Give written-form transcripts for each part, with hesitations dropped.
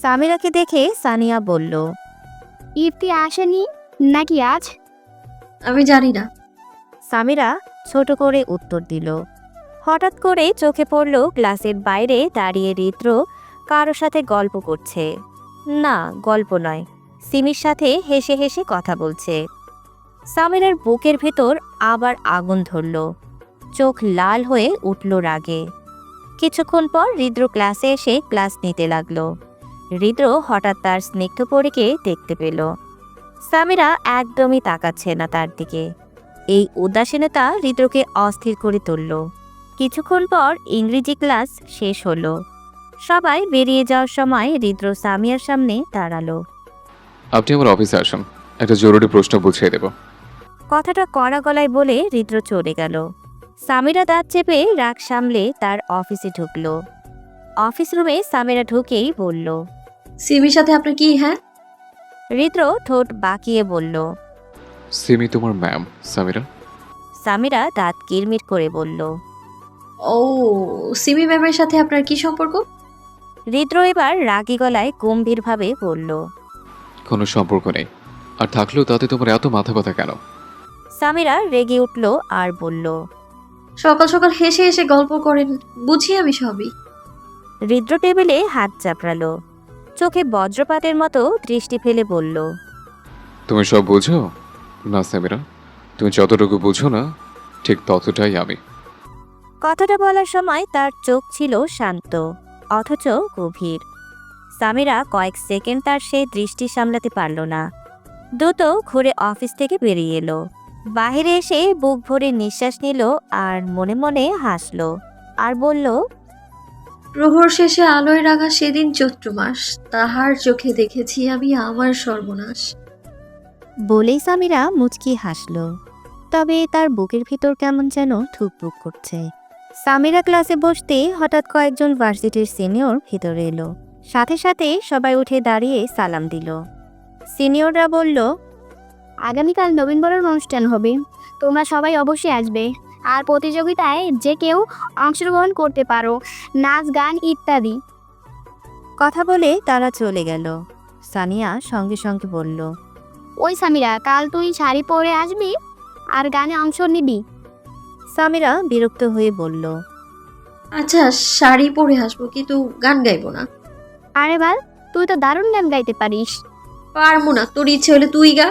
সামিরাকে দেখে সানিয়া বলল, ইফতি আসেনি নাকি আজ? আমি জানি না। সামিরা ছোট করে উত্তর দিল। হঠাৎ করে চোখে পড়ল ক্লাসের বাইরে দাঁড়িয়ে হৃদ্র কারো সাথে গল্প করছে। না, গল্প নয়, সিমির সাথে হেসে হেসে কথা বলছে। সামিরার বুকের ভেতর আবার আগুন ধরল, চোখ লাল হয়ে উঠল রাগে। কিছুক্ষণ পর হৃদ্র ক্লাসে এসে ক্লাস নিতে লাগলো। হৃদ্র হঠাৎ তার স্নিগ্ধ পরীকে দেখতে পেল। সামিরা একদমই তাকাচ্ছে না তার দিকে। এই উদাসীনতা হৃদ্রকে অস্থির করে তুলল। কিছুক্ষণ পর ইংরেজি ক্লাস শেষ হলো। সবাই বেরিয়ে যাওয়ার সময় হৃদ্র সামিয়ার সামনে দাঁড়ালো। আপনি আমার অফিসে আসুন, একটা জরুরি প্রশ্ন বুঝিয়ে দেব। কথাটা কড়া গলায় বলে হৃদ্র চলে গেল। সামিরা দাঁত চেপে রাগ সামলে তার অফিসে ঢুকলো। অফিস রুমে সামিরা ঢুকেই বলল, সিমির সাথে আপনার কি? হ্যাঁ, হৃদ্র ঠোঁট বাঁকিয়ে বলল। সিমি তোমার ম্যাম সামিরা। সামিরা দাঁত কিরমির করে বলল। ও, সিমি ম্যামের সাথে আপনার কি সম্পর্ক? হৃদ্র এবার রাগী গলায় গম্ভীরভাবে বলল। কোনো সম্পর্ক নেই, আর থাকলেও তাতে তোমার এত মাথা ব্যথা কেন? সামিরা রেগে উঠল আর বলল। সকাল সকাল হেসে হেসে গল্প করেন, বুঝি আমি সবই। হৃদ্র টেবিলে হাত চাপড়ালো, চোখে বজ্রপাতের মতো দৃষ্টি ফেলে বলল। তুমি সব বুঝো না সামিরা, তুমি যতটুকু বুঝো না ঠিক ততটাই আমি। কথাটা বলার সময় তার চোখ ছিল শান্ত অথচ গভীর। সামিরা কয়েক সেকেন্ড তার সেই দৃষ্টি সামলাতে পারল না। দ্রুত ঘুরে অফিস থেকে বেরিয়ে এলো। বাহিরে এসে বুক ভরে নিঃশ্বাস নিল আর মনে মনে হাসল আর বলল, প্রহর শেষে আলোয় রাঙা সেদিন চৈত্র মাস, তাহার চোখে দেখেছি আমি আমার সর্বনাশ। বলেই সামিরা মুচকি হাসল। তবে তার বুকের ভিতর কেমন যেন ঠুকপুক করছে। সামিরা ক্লাসে বসতে হঠাৎ কয়েকজন ভার্সিটির সিনিয়র ভিতরে এলো। সাথে সাথে সবাই উঠে দাঁড়িয়ে সালাম দিল। সিনিয়ররা বলল, আগামীকাল নবীনবরণ অনুষ্ঠান হবে, তোমরা সবাই অবশ্যই আসবে। আর প্রতিযোগিতায় যে কেউ অংশগ্রহণ করতে পারো, নাচ গান ইত্যাদি। কথা বলে তারা চলে গেল। সানিয়া সঙ্গে সঙ্গে বলল, ওই সামিরা, কাল তুই শাড়ি পরে আসবি আর গানে অংশ নিবি। সামিরা বিরক্ত হয়ে বলল, আচ্ছা, শাড়ি পরে আসবো, কিন্তু গান গাইবো না। আরে বাল, তুই তো দারুণ গান গাইতে পারিস। পারবো না, তোর ইচ্ছে হলে তুই গা।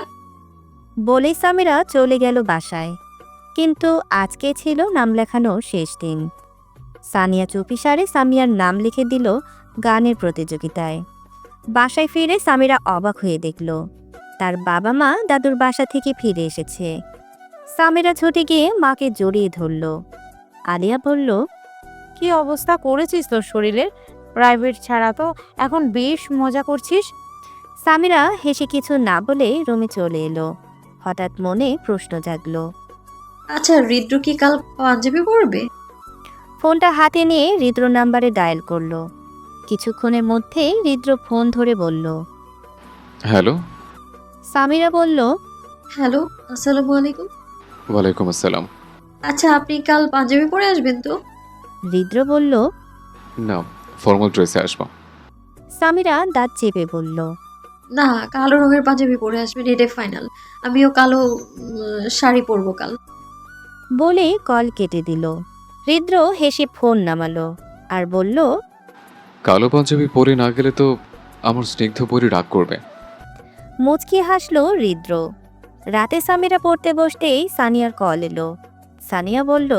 বলেই সামিরা চলে গেল বাসায়। কিন্তু আজকে ছিল নাম লেখানোর শেষ দিন। সানিয়া চুপিসারে সামিয়ার নাম লিখে দিল গানের প্রতিযোগিতায়। বাসায় ফিরে সামিরা অবাক হয়ে দেখল তার বাবা মা দাদুর বাসা থেকে ফিরে এসেছে। সামিরা ছুটে গিয়ে মাকে জড়িয়ে ধরল। আলিয়া বলল, কি অবস্থা করেছিস তোর শরীরের? প্রাইভেট ছাড়া তো এখন বেশ মজা করছিস। সামিরা হেসে কিছু না বলে রুমে চলে এলো। হঠাৎ মনে প্রশ্ন জাগলো। আচ্ছা, হৃদ্র কি কাল পাঞ্জাবি পরবে? ফোনটা হাতে নিয়ে হৃদ্র নাম্বারে ডায়াল করলো। কিছুক্ষণের মধ্যে হৃদ্র ফোন ধরে বলল, হ্যালো। সামিরা বলল, হ্যালো, আসসালামু আলাইকুম। ওয়ালাইকুম আসসালাম। আচ্ছা, আপনি কাল পাঞ্জাবি পরে আসবেন তো? হৃদ্র বলল। না, ফর্মাল ড্রেসে আসবো। সামিরা দাঁত চেপে বলল, না, কালো রঙের পাঞ্জাবি পরে আসবেন, এটাই ফাইনাল। আমিও কালো শাড়ি পরবো কাল। বলে কল কেটে দিল। হৃদ্র হেসে ফোন নামালো আর বলল, কালো পাঞ্জাবি পরে না গেলে তো আমার স্নিগ্ধ পরি রাগ করবে। মুচকি হাসলো হৃদ্র। রাতে সামিরা পড়তে বসতেই সানিয়ার কল এলো। সানিয়া বলল,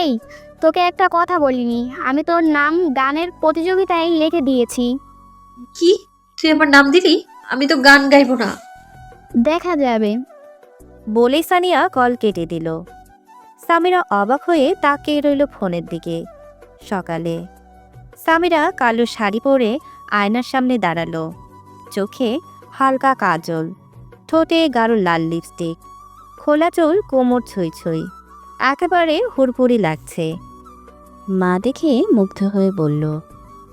এই, তোকে একটা কথা বলিনি, আমি তোর নাম গানের প্রতিযোগিতায় লিখে দিয়েছি। কি, তুই আমার নাম দিলি? আমি তো গান গাইবো না। দেখা যাবে। বলেই সানিয়া কল কেটে দিল। সামিরা অবাক হয়ে তাকিয়ে রইল ফোনের দিকে। সকালে সামিরা কালো শাড়ি পরে আয়নার সামনে দাঁড়ালো। চোখে হালকা কাজল, ঠোঁটে গাঢ় লাল লিপস্টিক, খোলা চুল কোমর ছুঁই ছুঁই, একেবারে হুড়পুড়ি লাগছে। মা দেখে মুগ্ধ হয়ে বলল,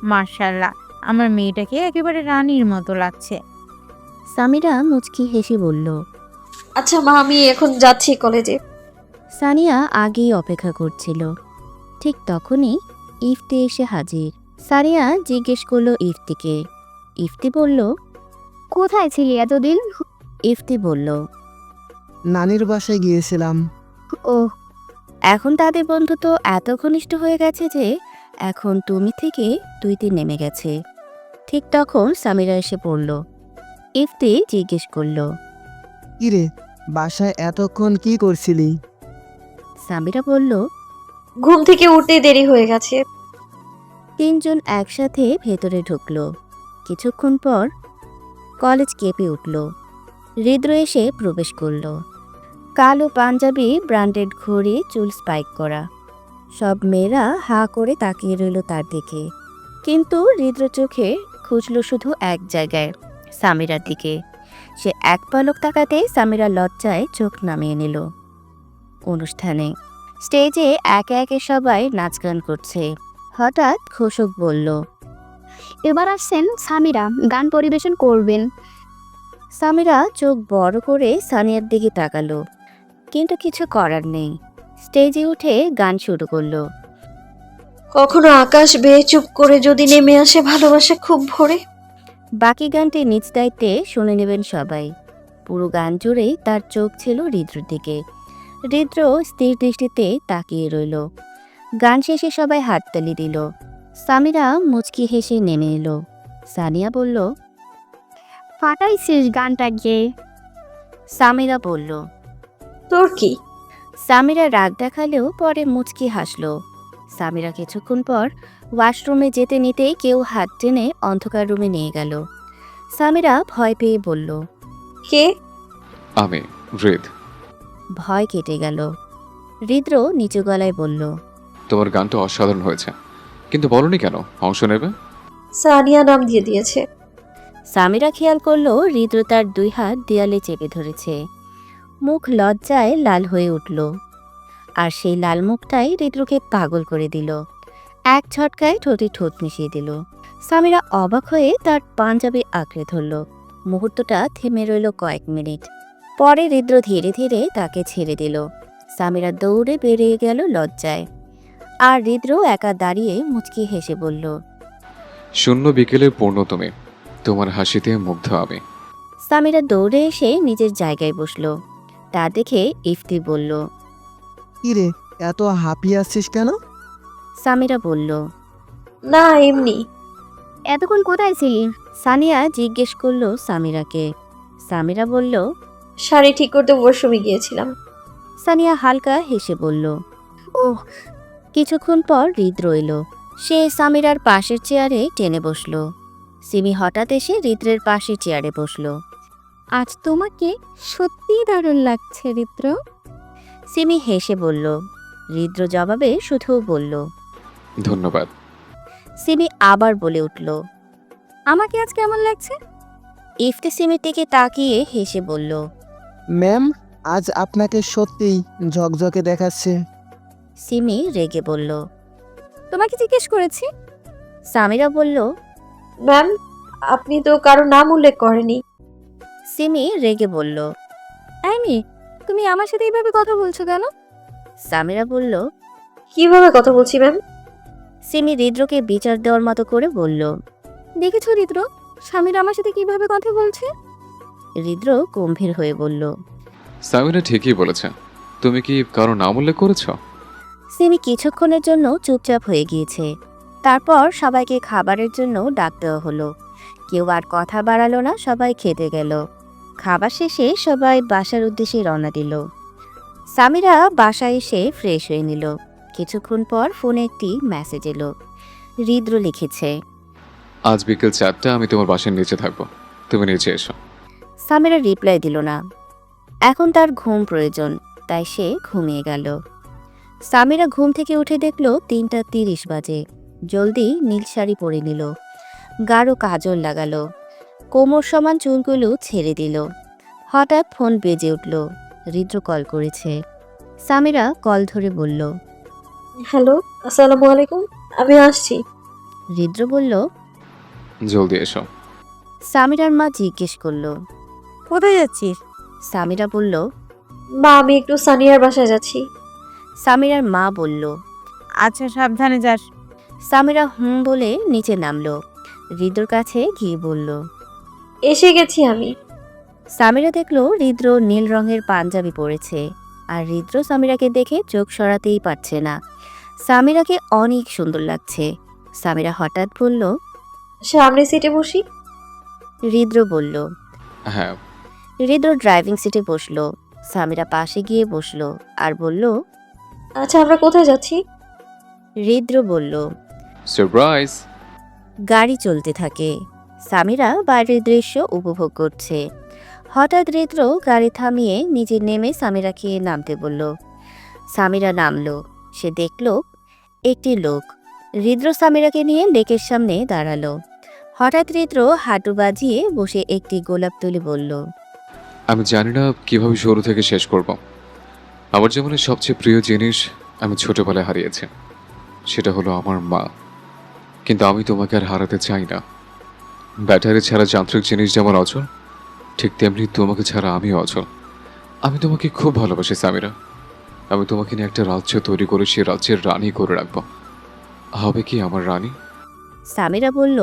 মার্শাল্লাহ, আমার মেয়েটাকে একেবারে রানীর মতো লাগছে। সামিরা মুচকি হেসে বলল। আচ্ছা মা, আমি এখন যাচ্ছি কলেজে। সানিয়া আগেই অপেক্ষা করছিল। ঠিক তখনই ইফতি এসে হাজির। সানিয়া জিজ্ঞেস করলো ইফতিকে। ইফতি বলল, কোথায় ছিলি এতদিন? ইফতি বলল, নানির বাসায় গিয়েছিলাম। ও, এখন তাদের বন্ধুত্ব এত ঘনিষ্ঠ হয়ে গেছে যে এখন তুমি থেকে তুইতে নেমে গেছে। ঠিক তখন সামিরা এসে পড়ল। ইফতি জিজ্ঞেস করলো, কিরে, বাসায় এতক্ষণ কি করছিলি? সামিরা বলল, ঘুম থেকে উঠতে দেরি হয়ে গেছে। তিনজন একসাথে ভেতরে ঢুকলো। কিছুক্ষণ পর কলেজ কেঁপে উঠল। হৃদ্র এসে প্রবেশ করল। কালো পাঞ্জাবি, ব্র্যান্ডেড ঘড়ি, চুল স্পাইক করা। সব মেয়েরা হা করে তাকিয়ে রইল তার দিকে। কিন্তু হৃদ্র চোখে খুঁজল শুধু এক জায়গায়, সামিরার দিকে। সে এক পলক তাকাতেই সামিরা লজ্জায় চোখ নামিয়ে নিল। অনুষ্ঠানে স্টেজে একে একে সবাই নাচ গান করছে। হঠাৎ ঘোষক বলল, এবার আসছেন সামিরা, গান পরিবেশন করবেন। সামিরা চোখ বড় করে সানিয়ার দিকে তাকালো, কিন্তু কিছু করার নেই। স্টেজে উঠে গান শুরু করলো। কখনো আকাশ বেয়ে চুপ করে যদি নেমে আসে ভালোবাসা খুব ভোরে। বাকি গানটি নিজ দায়িত্বে শুনে নেবেন সবাই। পুরো গান জুড়েই তার চোখ ছিল হৃদ্রর দিকে। হৃদ্র স্থির দৃষ্টিতে তাকিয়ে রইল। গান শেষে সবাই হাততালি দিল। সামিরা মুচকি হেসে নেমে এলো। সানিয়া বলল, ফাটাইছিস গানটা গিয়ে। সামিরা বলল। তোর কি? সামিরা রাগ দেখালেও পরে মুচকি হাসল। সামিরা কিছুক্ষণ পর ওয়াশরুমে যেতে নিতেই কেউ হাত টেনে অন্ধকার রুমে নিয়ে গেল। সামিরা ভয় পেয়ে বলল, কে? আমি হৃদ। ভয় কেটে গেল। হৃদ্র নিচু গলায় বলল, তোমার গানটা অসাধারণ হয়েছে, কিন্তু বলনি কেন অংশ নেবে? সানিয়া নাম দিয়ে দিয়েছে। সামিরা খেয়াল করলো হৃদ্র তার দুই হাত দেয়ালে চেপে ধরেছে। মুখ লজ্জায় লাল হয়ে উঠল। আর সেই লাল মুখটাই হৃদ্রকে পাগল করে দিল। এক ঝটকায় ঠোঁটে ঠোঁট মিশিয়ে দিল। সামিরা অবাক হয়ে তার পাঞ্জাবি আঁকড়ে ধরল। মুহূর্তটা থেমে রইল কয়েক মিনিট। পরে হৃদ্র ধীরে ধীরে তাকে ছেড়ে দিল। সামিরা দৌড়ে বেরিয়ে গেল লজ্জায়। আর হৃদ্র একা দাঁড়িয়ে মুচকি হেসে বলল, শূন্য বিকেলের পূর্ণ তুমি, তোমার হাসিতে মুগ্ধ আমি। সামিরা দৌড়ে এসে নিজের জায়গায় বসল। তা দেখে ইফতি বলল, কিরে, এত হাঁপিয়ে আসছিস কেন? সামিরা বলল, না এমনি। এতক্ষণ কোথায় ছিলি? সানিয়া জিজ্ঞেস করলো সামিরাকে। সামিরা বলল, শাড়ি ঠিক করতে ওয়াশরুমে গিয়েছিলাম। সানিয়া হালকা হেসে বলল, ওহ। কিছুক্ষণ পর হৃদ্র এলো। সে সামিরার পাশের চেয়ারে টেনে বসল। সিমি হঠাৎ এসে হৃদ্রের পাশের চেয়ারে বসল। আজ তোমাকে সত্যিই দারুণ লাগছে হৃদ্র। সিমি হেসে বলল। হৃদ্র জবাবে শুধু বলল, ধন্যবাদ। সিমি আবার বলে উঠল, আমাকে আজ কেমন লাগছে? ইফতি সিমির দিকে তাকিয়ে হেসে বলল, ম্যাম, আজ আপনাকে সত্যিই ঝকঝকে দেখাচ্ছে। সিমি রেগে বলল। তোমাকে জিজ্ঞেস করেছি। সামিরা বলল, ম্যাম, আপনি তো কারো নাম উল্লেখ করেনি। সিমি রেগে বলল। আইনি, তুমি আমার সাথে এইভাবে কথা বলছো কেন? সামিরা বলল। কিভাবে কথা বলছি ম্যাম? সিমি হৃদ্রকে বিচার দেওয়ার মতো করে বলল। দেখেছো হৃদ্র, স্বামীর আমার সাথে কিভাবে কথা বলছে? হৃদ্র গম্ভীর হয়ে বলল। সামিরা ঠিকই বলেছে, তুমি কি কারো নাম উল্লেখ করেছ? সিমি কিছুক্ষণের জন্য চুপচাপ হয়ে গিয়েছে। তারপর সবাইকে খাবারের জন্য ডাক দেওয়া হলো। কেউ আর কথা বাড়ালো না, সবাই খেতে গেল। খাবার শেষে সবাই বাসার উদ্দেশ্যে রওনা দিল। সামিরা বাসায় এসে ফ্রেশ হয়ে নিল। কিছুক্ষণ পর ফোনে একটি মেসেজ এলো। হৃদ্র লিখেছে, আজ বিকেল 4টা আমি তোমার বাসার নিচে থাকবো, তুমি নিচে এসো। সামিরা রিপ্লাই দিল না। এখন তার ঘুম প্রয়োজন, তাই সে ঘুমিয়ে গেল। সামিরা ঘুম থেকে উঠে দেখল 3:30 বাজে। জলদি নীল শাড়ি পরে নিল, গাঢ় কাজল লাগালো, কোমর সমান চুলগুলো ছেড়ে দিল। হঠাৎ ফোন বেজে উঠল। হৃদ্র কল করেছে। সামিরা কল ধরে বলল, হ্যালো, আসসালামু আলাইকুম, আমি আসছি। হৃদ্র বলল। জলদি এসো। সামিরার মা জিজ্ঞেস করলো, কোথায় যাচ্ছিস? সামিরা বলল। মা, আমি একটু সানিয়ার বাসায় যাচ্ছি। সামিরার মা বলল, আচ্ছা সাবধানে যাস। সামিরা হুম বলে নিচে নামলো। হৃদ্রর কাছে গিয়ে বলল। এসে গেছি আমি। সামিরা দেখলো হৃদ্র নীল রঙের পাঞ্জাবি পরেছে, আর হৃদ্র সামিরাকে দেখে চোখ সরাতেই পারছে না। সামিরাকে অনেক সুন্দর লাগছে। সামিরা হঠাৎ বলল। সামনে সিটে বসি। হৃদ্র বলল। হ্যাঁ। হৃদ্র ড্রাইভিং সিটে বসলো। সামিরা পাশে গিয়ে বসলো আর বলল। আচ্ছা, আমরা কোথায় যাচ্ছি? হৃদ্র বলল। সারপ্রাইজ। গাড়ি চলতে থাকে। সামিরা বাইরের দৃশ্য উপভোগ করছে। হঠাৎ হৃদ্র গাড়ি থামিয়ে নিজে নেমে সামিরাকে নামতে বলল। সামিরা নামলো। সে দেখল একটি লোক। হৃদ্র সামিরাকে নিয়ে লেকের সামনে দাঁড়ালো। হঠাৎ হৃদ্র হাঁটু বাজিয়ে বসে একটি গোলাপ তুলে বলল। আমি জানি না কিভাবে শুরু থেকে শেষ করব। আমার জীবনের সবচেয়ে প্রিয় জিনিস আমি ছোটবেলায় হারিয়েছি, সেটা হলো আমার মা। কিন্তু আমি তোমাকে আর হারাতে চাই না। ব্যাটারি ছাড়া যান্ত্রিক জিনিস যেমন অচল, ঠিক তেমনি তোমাকে ছাড়া আমি অচল। আমি তোমাকে খুব ভালোবাসি সামিরা। আমি তোমাকে নিয়ে একটা রাজ্য তৈরি করে সেই রাজ্যের রানী করে রাখবো। হবে কি আমার রানী? সামিরা বলল।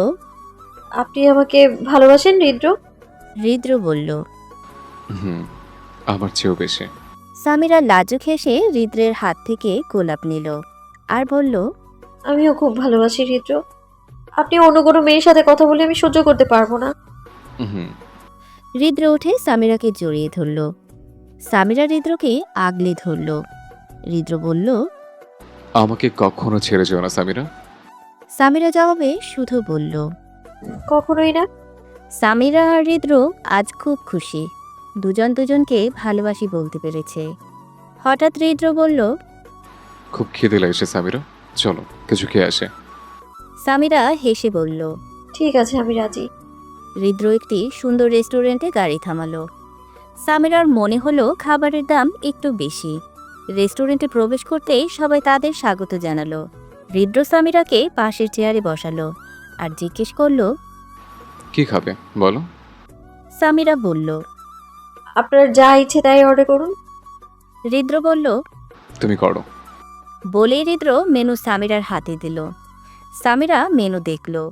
আপনি আমাকে ভালোবাসেন হৃদ্র? হৃদ্র বলল। হুম, আমার চেয়েও বেশি। সামিরা লাজুক হেসে হৃদ্রের হাত থেকে গোলাপ নিল আর বলল। আমিও খুব ভালোবাসি হৃদ্র। আপনি অন্য কোনো মেয়ের সাথে কথা বলে আমি সহ্য করতে পারবো না। হুম। হৃদ্র উঠে সামিরাকে জড়িয়ে ধরল। সামিরা হৃদ্রকে আগলে ধরল। হৃদ্র বলল। আমাকে কখনো ছেড়ে যেও না সামিরা। সামিরা জবাবে শুধু বলল। কখনোই না। সামিরা আর হৃদ্র আজ খুব খুশি। দুজন দুজনকে ভালোবাসি বলতে পেরেছে। হঠাৎ হৃদ্র বলল। খুব খিদে লাগছে সামিরা, চলো কিছু খেয়ে আসে। সামিরা হেসে বলল। ঠিক আছে, আমি রাজি। হৃদ্র একটি সুন্দর রেস্টুরেন্টে গাড়ি থামালো। সামিরার মনে হলো খাবারের দাম একটু বেশি। রেস্টুরেন্টে প্রবেশ করতেই সবাই তাদের স্বাগত জানালো। হৃদ্র সামিরাকে পাশের চেয়ারে বসালো আর জিজ্ঞেস করলো। কি খাবে বলো? সামিরা বলল। আপনার যা ইচ্ছে তাই অর্ডার করুন। হৃদ্র বলল। তুমি করো। বলেই হৃদ্র মেনু সামিরার হাতে দিল। সামিরা মেনু দেখল।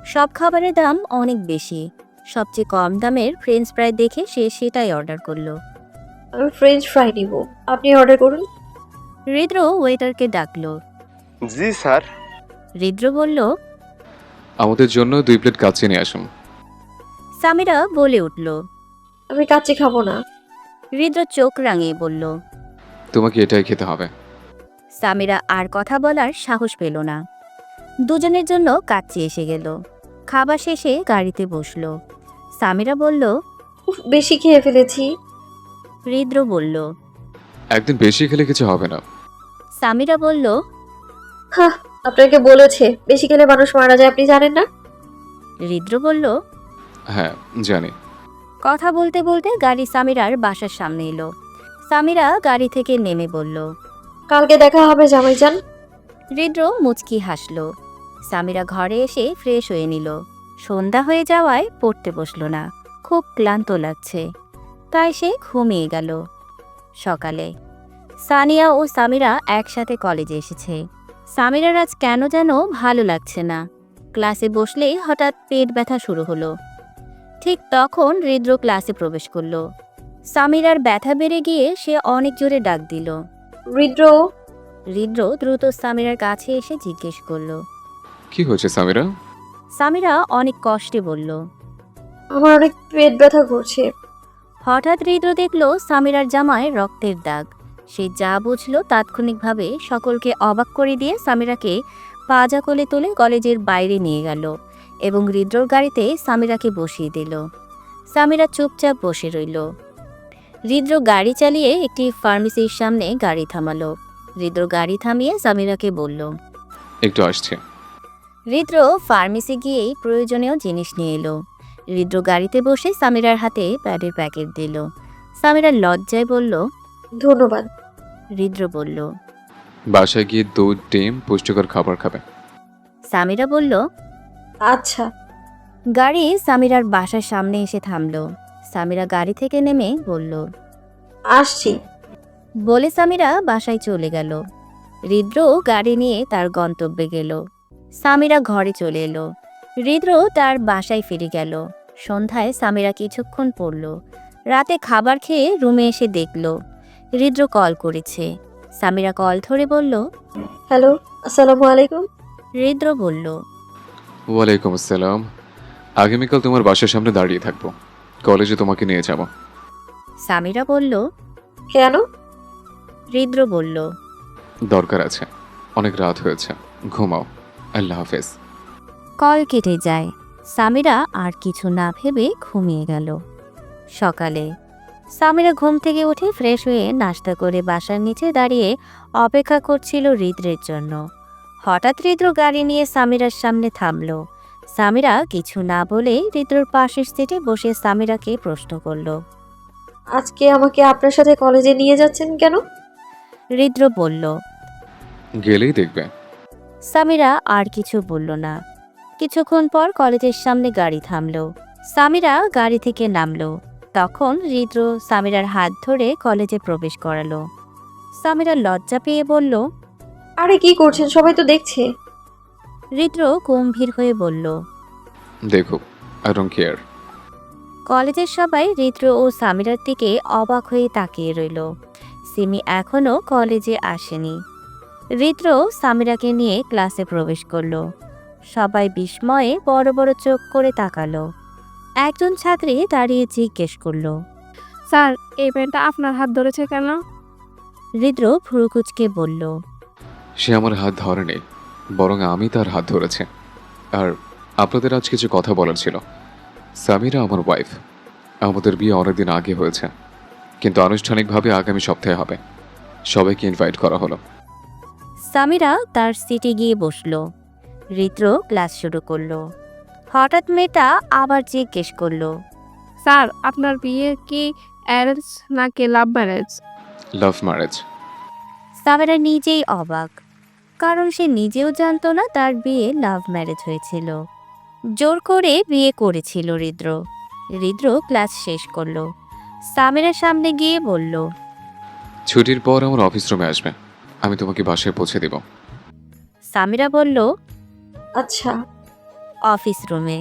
সব খাবারের দাম অনেক বেশি। সবচেয়ে কম দামের ফ্রেঞ্চ ফ্রাই দেখে সে সেটাই অর্ডার করলো। আমি ফ্রেঞ্চ ফ্রাই নিব, আপনি অর্ডার করুন। হৃদ্র ওয়েটারকে ডাকলো। জি স্যার। হৃদ্র বলল। আমাদের জন্য 2 প্লেট কাচ্চি নিয়ে আসুন। সামিরা বলে উঠল। আমি কাচ্চি খাবো না। হৃদ্র চোখ রাঙিয়ে বলল। তোমাকে এটাই খেতে হবে। সামিরা আর কথা বলার সাহস পেল না। দুজনের জন্য কাচ্চি এসে গেল। খাবার শেষে গাড়িতে বসলো। সামিরা বলল। উফ, বেশি খেয়ে ফেলেছি। হৃদ্র বলল। একদিন বেশি খেলে কিছু হবে না। সামিরা বলল। হ্যাঁ, আপনাকে বলেছে বেশি খেলে মানুষ মারা যায়, আপনি জানেন না? হৃদ্র বলল। হ্যাঁ জানি। কথা বলতে বলতে গাড়ি সামিরার বাসার সামনে এলো। সামিরা গাড়ি থেকে নেমে বলল। কালকে দেখা হবে জামাইজান। হৃদ্র মুচকি হাসল। সামিরা ঘরে এসে ফ্রেশ হয়ে নিল। সন্ধ্যা হয়ে যাওয়ায় পড়তে বসলো না। খুব ক্লান্ত লাগছে, তাই সে ঘুমিয়ে গেল। সকালে সানিয়া ও সামিরা একসাথে কলেজে এসেছে। সামিরার আজ কেন যেন ভালো লাগছে না। ক্লাসে বসলেই হঠাৎ পেট ব্যথা শুরু হলো। ঠিক তখন হৃদ্র ক্লাসে প্রবেশ করলো। সামিরার ব্যথা বেড়ে গিয়ে সে অনেক জোরে ডাক দিল। হৃদ্র। হৃদ্র দ্রুত সামিরার কাছে এসে জিজ্ঞেস করলো। কি হয়েছে সামিরা? সামিরা অনেক কষ্টে বলল। আমার অনেক পেট ব্যথা করছে। হঠাৎ হৃদ্র দেখল সামিরার জামায় রক্তের দাগ। সে যা বুঝলো তাৎক্ষণিকভাবে সকলকে অবাক করে দিয়ে সামিরাকে পাজা কোলে তুলে কলেজের বাইরে নিয়ে গেল এবং হৃদ্রর গাড়িতে সামিরাকে বসিয়ে দিল। সামিরা চুপচাপ বসে রইল। হৃদ্র গাড়ি চালিয়ে একটি ফার্মেসির সামনে গাড়ি থামালো। হৃদ্র গাড়ি থামিয়ে সামিরাকে বলল। একটু আসছে। হৃদ্র ফার্মেসি গিয়েই প্রয়োজনীয় জিনিস নিয়ে এলো। হৃদ্র গাড়িতে বসে সামিরার হাতে প্যাডের প্যাকেট দিল। সামিরা লজ্জায় বলল। ধন্যবাদ। হৃদ্র বলল। বাসায় গিয়ে দুধ, ডিম, পুষ্টিকর খাবার খাবে। সামিরা বলল। আচ্ছা। গাড়ি সামিরার বাসার সামনে এসে থামলো। সামিরা গাড়ি থেকে নেমে বলল। আসছি। বলে সামিরা বাসায় চলে গেল। হৃদ্র গাড়ি নিয়ে তার গন্তব্যে গেল। সামিরা ঘরে চলে এলো। হৃদ্র তার বাসায় ফিরে গেল। সন্ধ্যায় সামিরা কিছুক্ষণ পড়ল। রাতে খাবার খেয়ে রুমে এসে দেখল হৃদ্র কল করেছে। সামিরা কল ধরে বলল, হ্যালো, আসসালামু আলাইকুম। হৃদ্র বলল, ওয়ালাইকুম আসসালাম। আগামীকাল তোমার বাসার সামনে দাঁড়িয়ে থাকবো, কলেজে তোমাকে নিয়ে যাব। সামিরা বলল, কেন? হৃদ্র বলল, দরকার আছে, অনেক রাত হয়েছে, ঘুমাও। আল্লাহ হাফেজ। কল কেটে যায়। সামিরা আর কিছু না ভেবে ঘুমিয়ে গেল। সকালে সামিরা ঘুম থেকে উঠে ফ্রেশ হয়ে নাস্তা করে বাসার নিচে দাঁড়িয়ে অপেক্ষা করছিল হৃদ্রের জন্য। হঠাৎ হৃদ্র গাড়ি নিয়ে সামিরার সামনে থামল। সামিরা কিছু না বলে হৃদ্রর পাশের সিটে বসে সামিরাকে প্রশ্ন করল। আজকে আমাকে আপনার সাথে কলেজে নিয়ে যাচ্ছেন কেন? হৃদ্র বলল। গেলেই দেখবে। সামিরা আর কিছু বলল না। কিছুক্ষণ পর কলেজের সামনে গাড়ি থামল। সামিরা গাড়ি থেকে নামল। তখন হৃদ্র সামিরার হাত ধরে কলেজে প্রবেশ করালো। সামিরা লজ্জা পেয়ে বলল, আরে কি করছেন, সবাই তো দেখছে। হৃদ্র গম্ভীর হয়ে বলল। দেখো, আই ডোন্ট কেয়ার। কলেজের সবাই হৃদ্র ও সামিরার দিকে অবাক হয়ে তাকিয়ে রইল। সিমি এখনও কলেজে আসেনি। হৃদ্র সামিরাকে নিয়ে ক্লাসে প্রবেশ করলো। সবাই বিস্ময়ে বড় বড় চোখ করে তাকালো। একজন ছাত্রী দাঁড়িয়ে জিজ্ঞেস করলো, স্যার, এই পেনটা আপনার হাত ধরেছে কেন? হৃদ্র ভ্রু কুঁচকে বলল, সে আমার হাত ধরেনি, বরং আমি তার হাত ধরেছি। আর আপনাদের আজ কিছু কথা বলার ছিল। সামিরা আমার ওয়াইফ। আমাদের বিয়ে অনেকদিন আগে হয়েছে, কিন্তু আনুষ্ঠানিকভাবে আগামী সপ্তাহে হবে। সবাইকে ইনভাইট করা হলো। সামিরা তার সিটে গিয়ে বসলো। হৃদ্র ক্লাস শুরু করলো। হঠাৎ মেয়েটা আবার জিজ্ঞেস করলো, স্যার, আপনার বিয়ে কি অ্যারেঞ্জ নাকি love marriage? Love marriage. Samira নিজেই অবাক, কারণ সে নিজেও জানতো না তার বিয়ে লাভ ম্যারেজ হয়েছিল। জোর করে বিয়ে করেছিল হৃদ্র। হৃদ্র ক্লাস শেষ করলো। সামিরার সামনে গিয়ে বলল, ছুটির পর আমার অফিস রুমে আসবে, আমি তোমাকে বাসায় পৌঁছে দেব। সামিরা বলল, আচ্ছা। অফিস রুমে।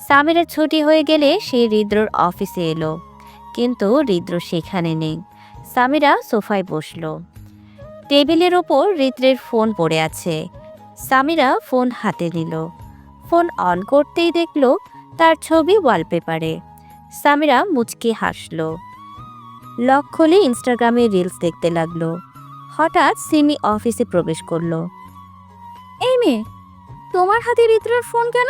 সামিরার ছুটি হয়ে গেলে সে হৃদ্রর অফিসে এলো, কিন্তু হৃদ্র সেখানে নেই। সামিরা সোফায় বসলো। টেবিলের ওপর হৃদ্রের ফোন পড়ে আছে। সামিরা ফোন হাতে নিল। ফোন অন করতেই দেখল তার ছবি ওয়ালপেপারে। সামিরা মুচকি হাসল। লক খুলে ইনস্টাগ্রামে রিলস দেখতে লাগলো। হঠাৎ সিমি অফিসে প্রবেশ করলো। এই মেয়ে, তোমার হাতে হৃদ্রর ফোন কেন?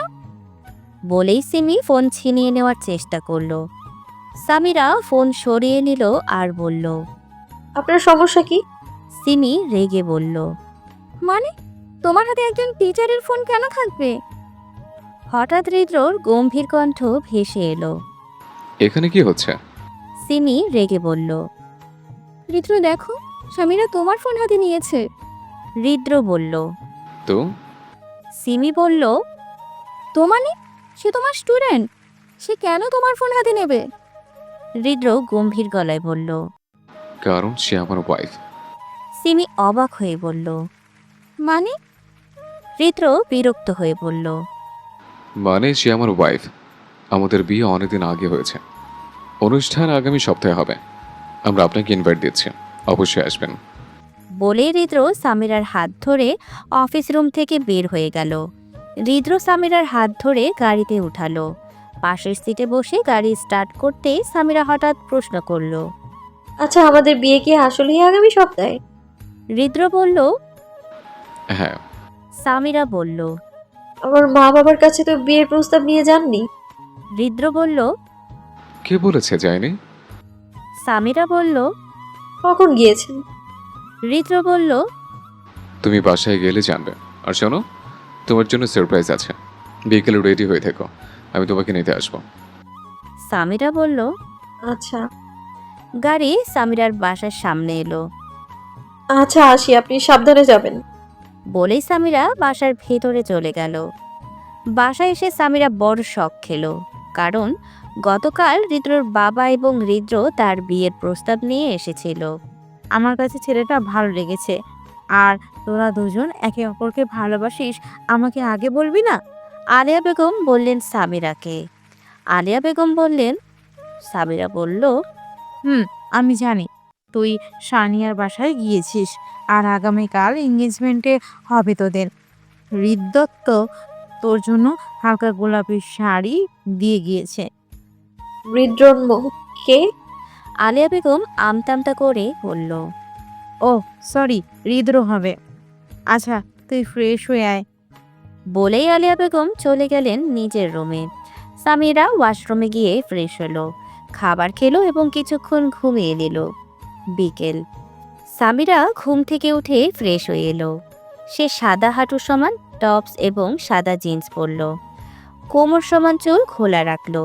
বলেই সিমি ফোন ছিনিয়ে নেওয়ার চেষ্টা করলো। সামিরা ফোন সরিয়ে নিল আর বলল। আপনার সমস্যা কি? সিমি রেগে বলল। মানে, তোমার হাতে একজন টিচারের ফোন কেন থাকবে? হঠাৎ হৃদ্রর গম্ভীর কণ্ঠ ভেসে এলো। এখানে কি হচ্ছে? সিমি রেগে বলল। হৃদ্র, দেখো, সামিরা তোমার ফোন হাতে নিয়েছে। হৃদ্র বলল। তো সিমি বলল, তো মানে, সে তোমার স্টুডেন্ট, সে কেন তোমার ফোন হাতে নেবে? হৃদ্র গম্ভীর গলায় বলল। কারণ সে আমার ওয়াইফ। সিমি অবাক হয়ে বলল। মানে? হৃদ্র বিরক্ত হয়ে বলল। মানে সে আমার ওয়াইফ। আমাদের বিয়ে অনেকদিন আগে হয়েছে। অনুষ্ঠান আগামী সপ্তাহে হবে। আমরা আপনাকে ইনভাইট দিচ্ছি, অবশ্যই আসবেন। বলে হৃদ্র সামিরার হাত ধরে অফিস রুম থেকে বের হয়ে গেল। হৃদ্র সামিরার হাত ধরে গাড়িতে উঠালো। পাশের সিটে বসে গাড়ি স্টার্ট করতেই সামিরা হঠাৎ প্রশ্ন করল। আচ্ছা, আমাদের বিয়ে কি আসলেই আগামী সপ্তাহে? হৃদ্র বলল। হ্যাঁ। সামিরা বলল। আমার মা বাবার কাছে তো বিয়ের প্রস্তাব নিয়ে যাননি। হৃদ্র বলল। কে বলেছে যায়নি? সামিরা বলল। কখন গিয়েছেন? হৃদ্র বলল। তুমি বাসায় গেলে জানবে। আর শোনো, তোমার জন্য সারপ্রাইজ আছে। বিকেলে রেডি হয়ে থেকো, আমি তোমাকে নিতে আসবো। সামিরা বলল। আচ্ছা গাড়ি সামিরার বাসার সামনে এলো। আচ্ছা, আসি, আপনি সাবধানে যাবেন। বলেই সামিরা বাসার ভেতরে চলে গেল। বাসায় এসে সামিরা বড় শক খেলো, কারণ গতকাল হৃদ্রর বাবা এবং হৃদ্র তার বিয়ের প্রস্তাব নিয়ে এসেছিল। আমার কাছে ছেলেটা ভালো লেগেছে। আর তোরা দুজন একে অপরকে ভালোবাসিস, আমাকে আগে বলবি না? আলিয়া বেগম বললেন সামিরাকে। আলিয়া বেগম বললেন। সামিরা বলল, আমি জানি তুই সানিয়ার বাসায় গিয়েছিস, আর আগামীকাল এঙ্গেজমেন্টে হবে তোদের। হৃদত্ত তোর জন্য হালকা গোলাপি শাড়ি দিয়ে গিয়েছে। হৃদজন্ম কে? আলিয়া বেগম আমতামতা করে বলল। ও সরি, হৃদ্র হবে। আচ্ছা তুই ফ্রেশ হয়ে আয়। বলেই আলিয়া বেগম চলে গেলেন নিজের রুমে। সামিরা ওয়াশরুমে গিয়ে ফ্রেশ হলো, খাবার খেলো এবং কিছুক্ষণ ঘুমিয়ে নিল। বিকেল। সামিরা ঘুম থেকে উঠে ফ্রেশ হয়ে এলো। সে সাদা হাঁটু সমান টপস এবং সাদা জিন্স পরল, কোমর সমান চুল খোলা রাখলো,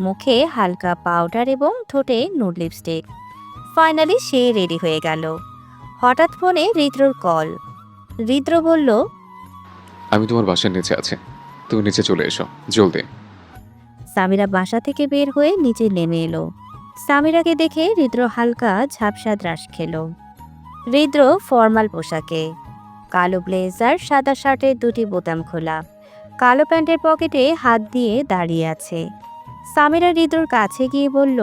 মুখে হালকা পাউডার এবং ঠোঁটে নুড লিপস্টিক। ফাইনালি সে রেডি হয়ে গেল। হঠাৎ ফোনে হৃদ্রর কল। হৃদ্র বলল, আমি তোমার বাসার নিচে আছি, তুমি নিচে চলে এসো জলদি। সামিরা বাসা থেকে বের হয়ে নিচে নেমে এলো। সামিরাকে দেখে হৃদ্র হালকা ঝাপসা দ্রাস খেল। হৃদ্র ফর্মাল পোশাকে, কালো ব্লেজার, সাদা শার্টের দুটি বোতাম খোলা, কালো প্যান্টের পকেটে হাত দিয়ে দাঁড়িয়ে আছে। সামিরা হৃদ্রর কাছে গিয়ে বলল,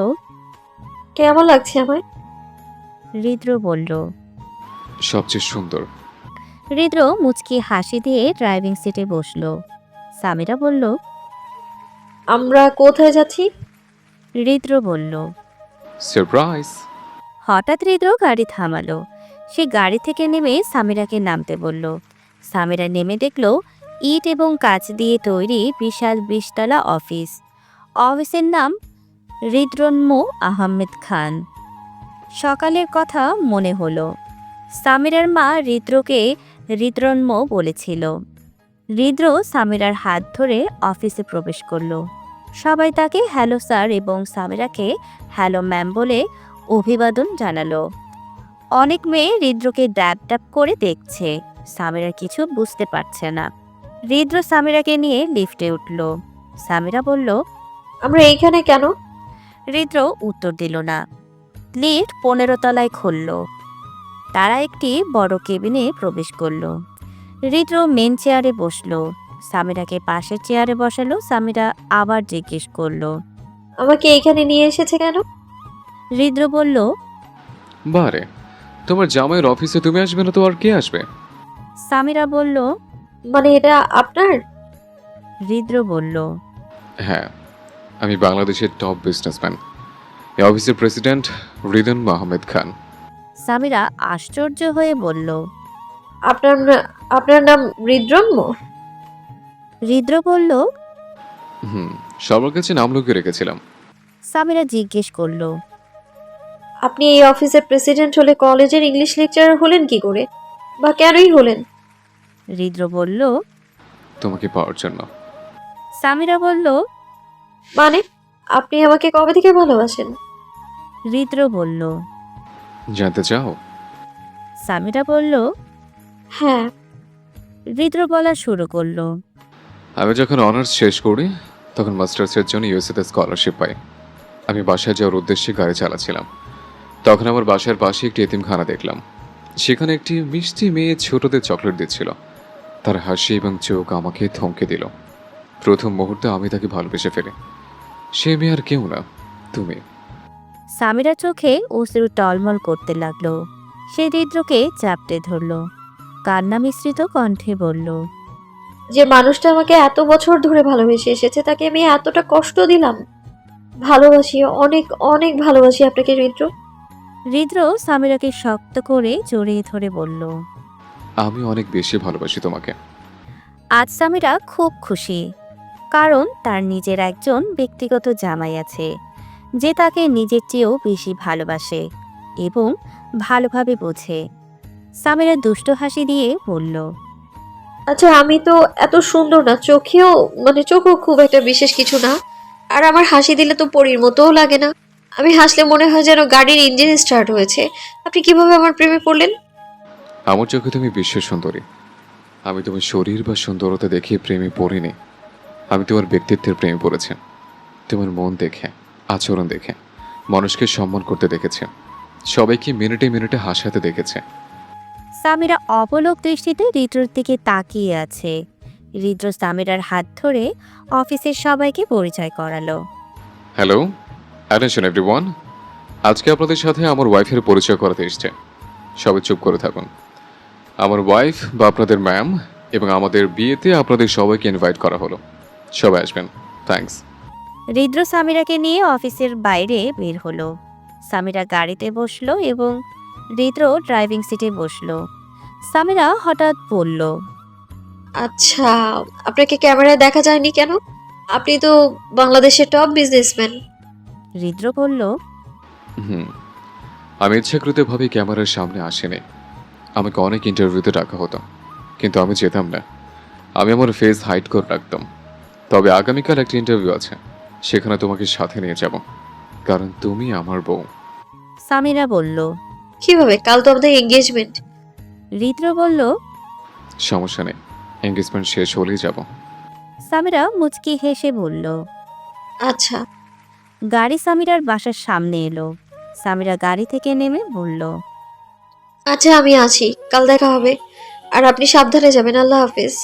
কেমন লাগছে আমায়? হৃদ্র বলল। সবচেয়ে সুন্দর। হৃদ্র মুচকি হাসি দিয়ে ড্রাইভিং সিটে বসলো। সামিরা বলল, আমরা কোথায় যাচ্ছি? হৃদ্র বলল। সারপ্রাইজ। হঠাৎ হৃদ্র গাড়ি থামালো। সে গাড়ি থেকে নেমে সামিরাকে নামতে বলল। সামিরা নেমে দেখল ইট এবং কাঁচ দিয়ে তৈরি বিশাল 20 তলা অফিস। অফিসের নাম হৃদ্রন্ম আহমেদ খান। সকালের কথা মনে হলো। সামিরার মা হৃদ্রকে হৃদ্রন্ম বলেছিল। হৃদ্র সামিরার হাত ধরে অফিসে প্রবেশ করলো। সবাই তাকে হ্যালো স্যার এবং সামিরাকে হ্যালো ম্যাম বলে অভিবাদন জানালো। অনেক মেয়ে হৃদ্রকে ড্যাব ড্যাব করে দেখছে। সামিরা কিছু বুঝতে পারছে না। হৃদ্র সামিরাকে নিয়ে লিফটে উঠল। সামিরা বলল, আমরা এইখানে কেন? হৃদ্র উত্তর দিল না। লিফট 15 তলায় খুলল। তারা একটি বড় কেবিনে প্রবেশ করল। হৃদ্র মেন চেয়ারে বসলো। সামিরাকে পাশের চেয়ারে বসালো। সামিরা আবার জিজ্ঞেস করলো, আমাকে এইখানে নিয়ে এসেছে কেন? হৃদ্র বলল, বারে, তোমার জামাইয়ের অফিসে তুমি আসবে না তো আর কে আসবে? সামিরা বলল। মানে এটা আপনার? হৃদ্র বলল, হ্যাঁ, আমি বাংলাদেশের টপ বিজনেসম্যান, এই অফিসের প্রেসিডেন্ট হৃদন আহমেদ খান। সামিরা আশ্চর্য হয়ে বলল, আপনার নাম হৃদজন্ম? হৃদ্র বলল। সবার কাছে নাম লুকিয়ে রেখেছিলাম। সামিরা জিজ্ঞেস করলো, আপনি এই অফিসের প্রেসিডেন্ট হলে কলেজের ইংলিশ লেকচারার হলেন কি করে, বা কেনই হলেন? হৃদ্র বলল। তোমাকে পাওয়ার জন্য। সামিরা বলল, মানে আপনি আমাকে কবে থেকে ভালোবাসেন? হৃদ্র বলল। জানতে চাও? সামিরা বলল। হ্যাঁ। হৃদ্র বলা শুরু করলো, আমি যখন অনার্স শেষ করি তখন মাস্টার্সের জন্য ইউএসএতে স্কলারশিপ পাই। আমি বাসায় যাওয়ার উদ্দেশ্যে গাড়ি চালাচ্ছিলাম, তখন আমার বাসার পাশে একটি এতিমখানা দেখলাম। সেখানে একটি মিষ্টি মেয়ে ছোটদের চকলেট দিচ্ছিল। তার হাসি এবং চোখ আমাকে থমকে দিল। প্রথম মুহূর্তে আমি তাকে ভালোবেসে ফেলি। সে মেয়ে আর কেউ না, তুমি। সামিরা চোখে অশ্রু টলমল করতে লাগলো। সে হৃদ্রকে চাপটে ধরলো, কান্না মিশ্রিত কণ্ঠে বলল, যে মানুষটা আমাকে এত বছর ধরে ভালোবেসে এসেছে তাকে আমি এতটা কষ্ট দিলাম? ভালোবাসি, অনেক অনেক ভালোবাসি আপনাকে হৃদ্র। হৃদ্র সামিরাকে শক্ত করে জড়িয়ে ধরে বলল, আমি অনেক বেশি ভালোবাসি তোমাকে। আজ সামিরা খুব খুশি, কারণ তার নিজের একজন ব্যক্তিগত জামাই আছে যে তাকে নিজের চেয়েও বেশি ভালোবাসে এবং ভালোভাবে বোঝে। সামিরা দুষ্ট হাসি দিয়ে বলল, আচ্ছা আমি তো এত সুন্দর না, চোখও খুব একটা বিশেষ কিছু না, আর আমার হাসি দিলে তো পরীর মতোও লাগে না। আমি হাসলে মনে হয় যেন গাড়ির ইঞ্জিন স্টার্ট হয়েছে। আপনি কিভাবে আমার প্রেমে পড়লেন? আমার চোখে তুমি বিশ্ব সুন্দরী। আমি তোমার শরীর বা সুন্দরতা দেখে প্রেমে পড়িনি, আমি তোমার ব্যক্তিত্বের প্রেমে পড়েছি। তোমার মন দেখে, আচরণ দেখে, মানুষকে সম্মান করতে দেখেছে, সবাইকে মিনিটে মিনিটে হাসাতে দেখেছে। সামিরা অপলক দৃষ্টিতে হৃদ্রর দিকে তাকিয়ে আছে। হৃদ্র সামিরার হাত ধরে অফিসের সবাইকে পরিচয় করালো। Hello, attention everyone. আজকে আপনাদের সাথে আমার ওয়াইফের পরিচয় করাতে এসছে। সবাই চুপ করে থাকুন। আমার ওয়াইফ বা আপনাদের ম্যাম, এবং আমাদের বিয়েতে আপনাদের সবাইকে ইনভাইট করা হলো। সবাই আসবেন। থ্যাঙ্কস। হৃদ্র সামিরাকে নিয়ে অফিসের বাইরে বের হলো। সামিরা গাড়িতে বসলো এবং হৃদ্র ড্রাইভিং সিটে বসলো। সামিরা হঠাৎ বলল, আচ্ছা, আপনাকে ক্যামেরায় দেখা যায়নি কেন? আপনি তো বাংলাদেশের টপ বিজনেসম্যান। হৃদ্র বলল, আমি ইচ্ছাকৃতভাবে ক্যামেরার সামনে আসিনি। আমাকে অনেক ইন্টারভিউতে ডাকা হতো, কিন্তু আমি যেতাম না। আমি আমার ফেস হাইড করে রাখতাম। তবে আগামীকাল একটা ইন্টারভিউ আছে, সেখানে তোমাকে সাথে নিয়ে যাব, কারণ তুমি আমার বউ। সামিরা বলল। কিভাবে? কাল তো আমাদের এঙ্গেজমেন্ট। হৃদ্র বলল, সমস্যা নেই, এঙ্গেজমেন্ট শেষ হলেই যাব। সামিরা মুচকি হেসে বলল। আচ্ছা। গাড়ি সামিরার বাসার সামনে এলো। সামিরা গাড়ি থেকে নেমে বলল, আচ্ছা, আমি আছি, কাল দেখা হবে। আর আপনি সাবধানে যাবেন। আল্লাহ হাফেজ।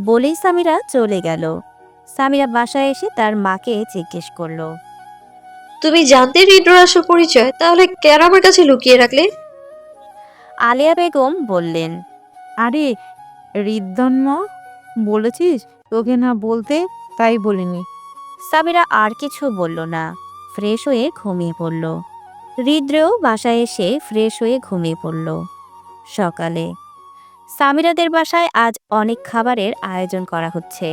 বলেই সামিরা চলে গেল। সামিরা বাসায় এসে তার মাকে জিজ্ঞেস করলো, তুমি জানতে হৃদ্রর আসল পরিচয়, তাহলে কেন আমার কাছে লুকিয়ে রাখলে? আলিয়া বেগম বললেন, আরে হৃদন্ম, বলেছিস তোকে না বলতে, তাই বলিনি। সামিরা আর কিছু বলল না। ফ্রেশ হয়ে ঘুমিয়ে পড়ল। হৃদ্রেও বাসায় এসে ফ্রেশ হয়ে ঘুমিয়ে পড়ল। সকালে সামিরাদের বাসায় আজ অনেক খাবারের আয়োজন করা হচ্ছে।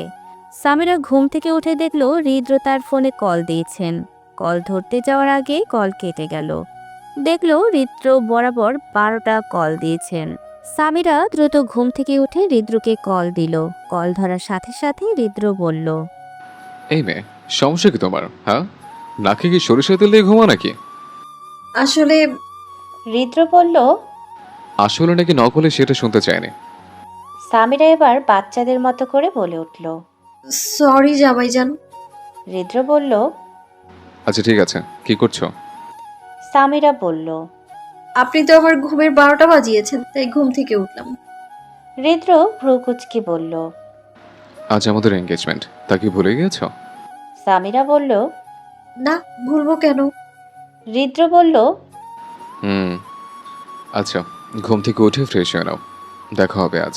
সামিরা ঘুম থেকে উঠে দেখল হৃদ্র তার ফোনে কল দিয়েছেন। কল ধরতে যাওয়ার আগে কল কেটে গেল। দেখল হৃদ্র বরাবর 12টা কল দিয়েছেন। সামিরা দ্রুত ঘুম থেকে উঠে হৃদ্রকে কল দিল। কল ধরার সাথে সাথে হৃদ্র বলল, এই মেয়ে, সমস্যা কি তোমার? হ্যাঁ, নাকি কি সরিষা তেল দিয়ে ঘুমা নাকি? আসলে হৃদ্র বলল। আসলে নাকি নকলে সেটা শুনতে চায়নি। সামিরা এবার বাচ্চাদের মতো করে বলে উঠল। সরি জামাইজান। হৃদ্র বলল। আচ্ছা ঠিক আছে, কি করছো? সামিরা বলল। আপনি তো আমার ঘুমের 12টা বাজিয়েছেন, তাই ঘুম থেকে উঠলাম। হৃদ্র ভ্রুকুচকে বলল। আজ আমাদের এঙ্গেজমেন্ট, তা কি ভুলে গিয়েছো? সামিরা বলল। না, ভুলবো কেন? হৃদ্র বলল। হুম, আচ্ছা, ঘুম থেকে উঠে ফ্রেশ হয়ে নাও, দেখা হবে আজ।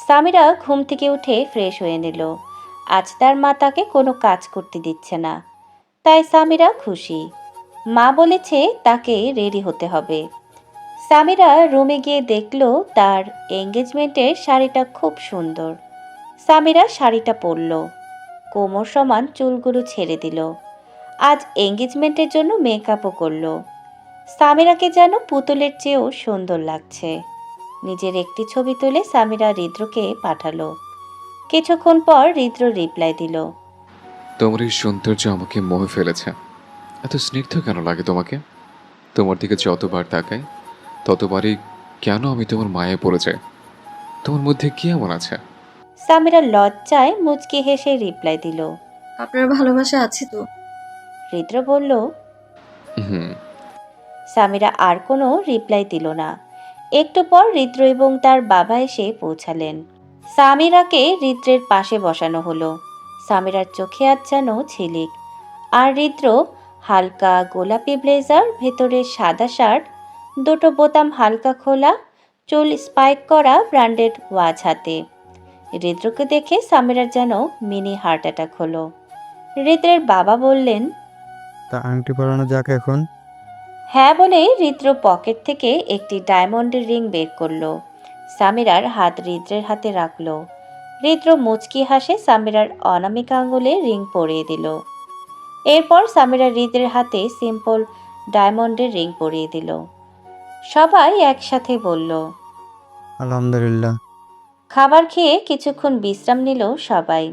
সামিরা ঘুম থেকে উঠে ফ্রেশ হয়ে নিল। আজ তার মা তাকে কোনো কাজ করতে দিচ্ছে না, তাই সামিরা খুশি। মা বলেছে তাকে রেডি হতে হবে। সামিরা রুমে গিয়ে দেখল তার এঙ্গেজমেন্টের শাড়িটা খুব সুন্দর। সামিরা শাড়িটা পরল, কোমর সমান চুলগুলো ছেড়ে দিল। আজ এঙ্গেজমেন্টের জন্য মেকআপও করলো। সামিরাকে যেন পুতুলের চেয়েও সুন্দর লাগছে। নিজের একটি ছবি তুলে সামিরা হৃদ্রকে পাঠালো। কিছুক্ষণ পর হৃদ্র রিপ্লাই দিল। তোমার এই সৌন্দর্য আমাকে মোহে ফেলেছে। এত স্নিগ্ধ কেন লাগে তোমাকে? তোমার দিকে যতবার তাকাই ততবারই কেন আমি তোমার মায়ে পড়ে যাই। তোমার মধ্যে কি এমন আছে? সামিরা লজ্জায় মুচকি হেসে রিপ্লাই দিল। আপনার ভালোবাসা আছে তো। হৃদ্র বলল। হুম। সামিরা আর কোনো রিপ্লাই দিল না। একটু পর হৃদ্র এবং তার বাবা এসে পৌঁছালেন। সামিরাকে হৃদ্রের পাশে বসানো হলো। সামিরার চোখে আজ যেন ঝিলিক। আর হৃদ্র হালকা গোলাপি ব্লেজার, ভেতরে সাদা শার্ট, দুটো বোতাম হালকা খোলা, চুল স্পাইক করা ব্র্যান্ডেড ওয়াচ হাতে। হৃদ্রকে দেখে সামিরার যেন মিনি হার্ট অ্যাটাক হলো। হৃদ্রের বাবা বললেন, তা আংটি পরানো যাক এখন। হ্যাঁ বলে হৃদ্র পকেট থেকে একটি ডায়মন্ডের রিং বের করলো। সামিরার হাত হৃদ্রের হাতে রাখলো। হৃদ্র মুচকি হাসে সামিরার অনামিকা আঙুলে রিং পরিয়ে দিল। এরপর সামিরা হৃদ্রের হাতে সিম্পল ডায়মন্ডের রিং পরিয়ে দিল। সবাই একসাথে বলল। আলহামদুলিল্লাহ। খাবার খেয়ে কিছুক্ষণ বিশ্রাম নিল সবাই।